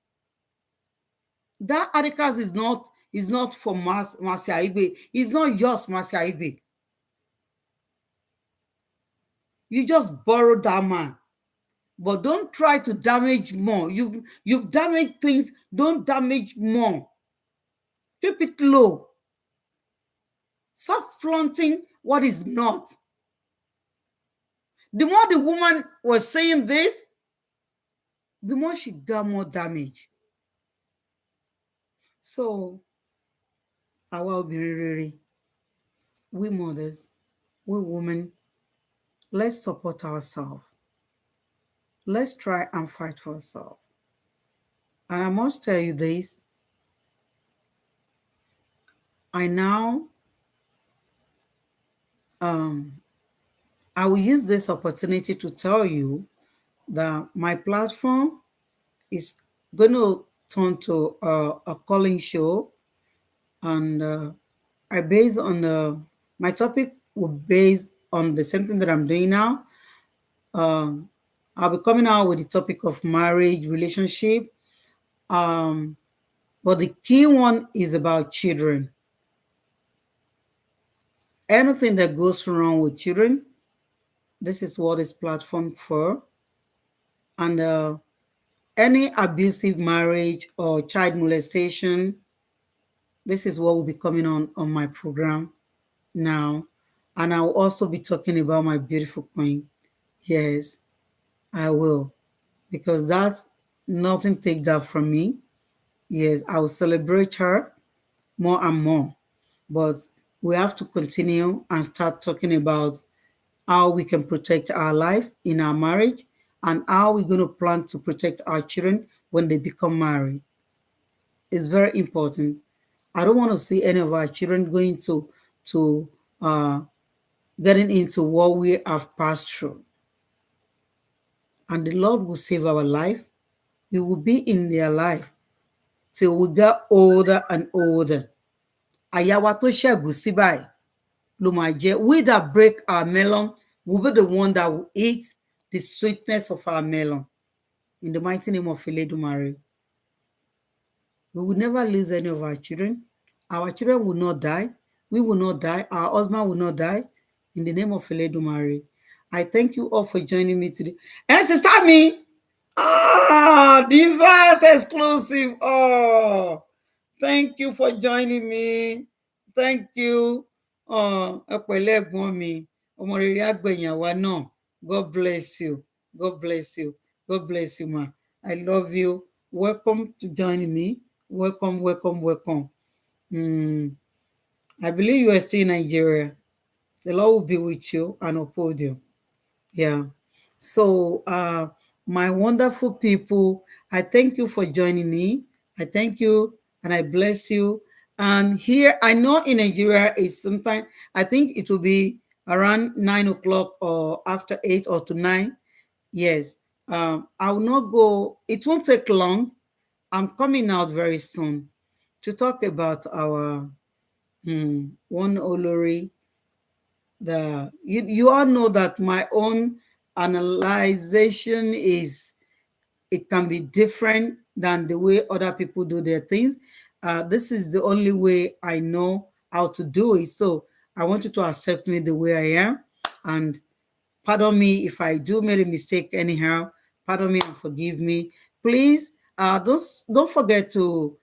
That Adekaz is not for Mercy Aigbe. It's not yours, Mercy Aigbe. You just borrowed that man. But don't try to damage more. You've damaged things. Don't damage more. Keep it low. Stop flaunting what is not. The more the woman was saying this, the more she got more damage. So, our obìnrin, we mothers, we women, let's support ourselves. Let's try and fight for ourselves. And I must tell you this. I now I will use this opportunity to tell you that my platform is going to turn to a calling show, and I base on my topic will base on the same thing that I'm doing now. I'll be coming out with the topic of marriage, relationship, but the key one is about children. Anything that goes wrong with children, this is what this platform for. And any abusive marriage or child molestation, this is what will be coming on my program now. And I'll also be talking about my beautiful queen. Yes, I will. Because that's nothing take that from me. Yes, I will celebrate her more and more. But we have to continue and start talking about how we can protect our life in our marriage and how we're going to plan to protect our children when they become married. It's very important. I don't want to see any of our children going to getting into what we have passed through. And the Lord will save our life. He will be in their life till we get older and older. Àyà wa tó ṣẹ́gun sí báyìí ló máa jẹ́. We that break our melon will be the one that will eat the sweetness of our melon. In the mighty name of Eledumare. We will never lose any of our children. Our children will not die. We will not die. Our husband will not die. In the name of Eledumare. I thank you all for joining me today. And sister me. Diverse exclusive. Oh, thank you for joining me. Thank you. Ẹ pẹ̀lẹ́ ẹ̀gbọ́n mi. Ọmọ rere àgbẹ̀yìn àwa náà. God bless you. God bless you. God bless you, ma. I love you. Welcome to joining me. Welcome, welcome, welcome. I believe you are still in Nigeria. The Lord will be with you and uphold you. Yeah. So, my wonderful people, I thank you for joining me. I thank you and I bless you. And here, I know in Nigeria, it's sometime, I think it will be around 9 o'clock or after 8 or to 9. Yes. I will not go, it won't take long. I'm coming out very soon to talk about our one Olori. You all know that my own analyzation is, it can be different than the way other people do their things. This is the only way I know how to do it. So I want you to accept me the way I am, and pardon me if I do make a mistake anyhow. Pardon me and forgive me. Please, don't forget to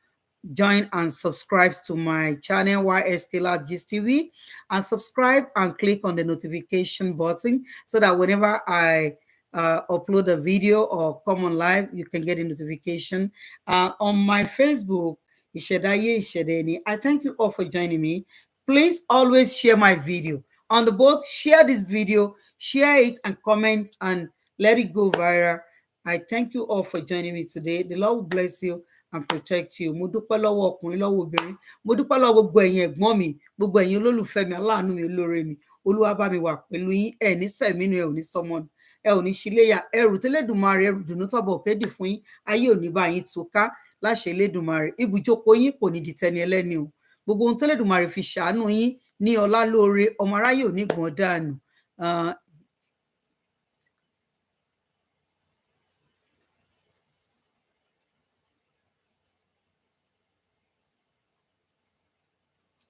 join and subscribe to my channel YSK Gist TV, and subscribe and click on the notification button so that whenever I upload a video or come on live, you can get a notification. On my Facebook, Ishedaye Ishedeni, I thank you all for joining me. Please always share my video. On the boat, share this video, share it and comment and let it go viral. I thank you all for joining me today. The Lord will bless you and protect you. Mo dúpẹ́ lọ́wọ́ ọkùnrin, lọ́wọ́ obìnrin. Mo dúpẹ́ lọ́wọ́ gbogbo ẹ̀yin ẹ̀gbọ́n mi, gbogbo ẹ̀yin olólùfẹ́ mi, aláàánú mi, olóore mi. Olúwa bá mi wà pẹ̀lú yín. Ẹ ní sẹ̀mínú, ẹ ò ní sọmọnù, ẹ ò ní ṣíléyà. Ẹrù tẹ́lẹ̀dùmarè, ẹrù dùnú tọ́bọ̀ kéde fún yín. Ayé ò ní bá yín tú ká láṣẹ Elédùmarè. Ibùjókòó yín kò ní di tẹni ẹlẹ́ni o. Gbogbo ohun tẹ́lẹ̀dùmarè fi ṣàánú yín ní ọlá lóore, ọmọ aráyé ò ní gbọ̀n dànù.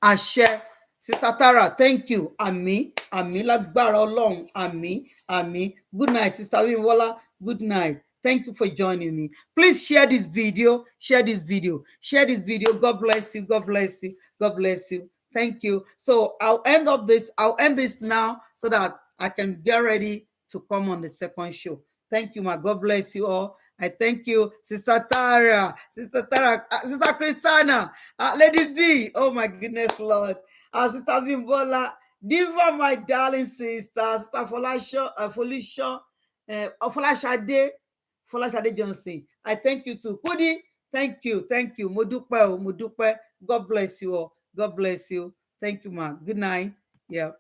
Àṣẹ. Sister Tara, thank you. Àmín, àmín lágbára Ọlọ́run. Àmín, àmín. Good night, Sister Wimwola. Good night. Thank you for joining me. Please share this video. Share this video. Share this video. God bless you. God bless you. God bless you. Thank you. So I'll end this now so that I can get ready to come on the second show. Thank you, ma. God bless you all. I thank you, Sister Tara, Sister Christina, Lady D. Oh my goodness, Lord. Sister Bimbola, Diva, my darling sister, Sister Felicia, Folashade Johnson. I thank you too. Kudi, thank you. Mo dúpẹ́. God bless you all. God bless you. Thank you, ma. Good night. Yeah.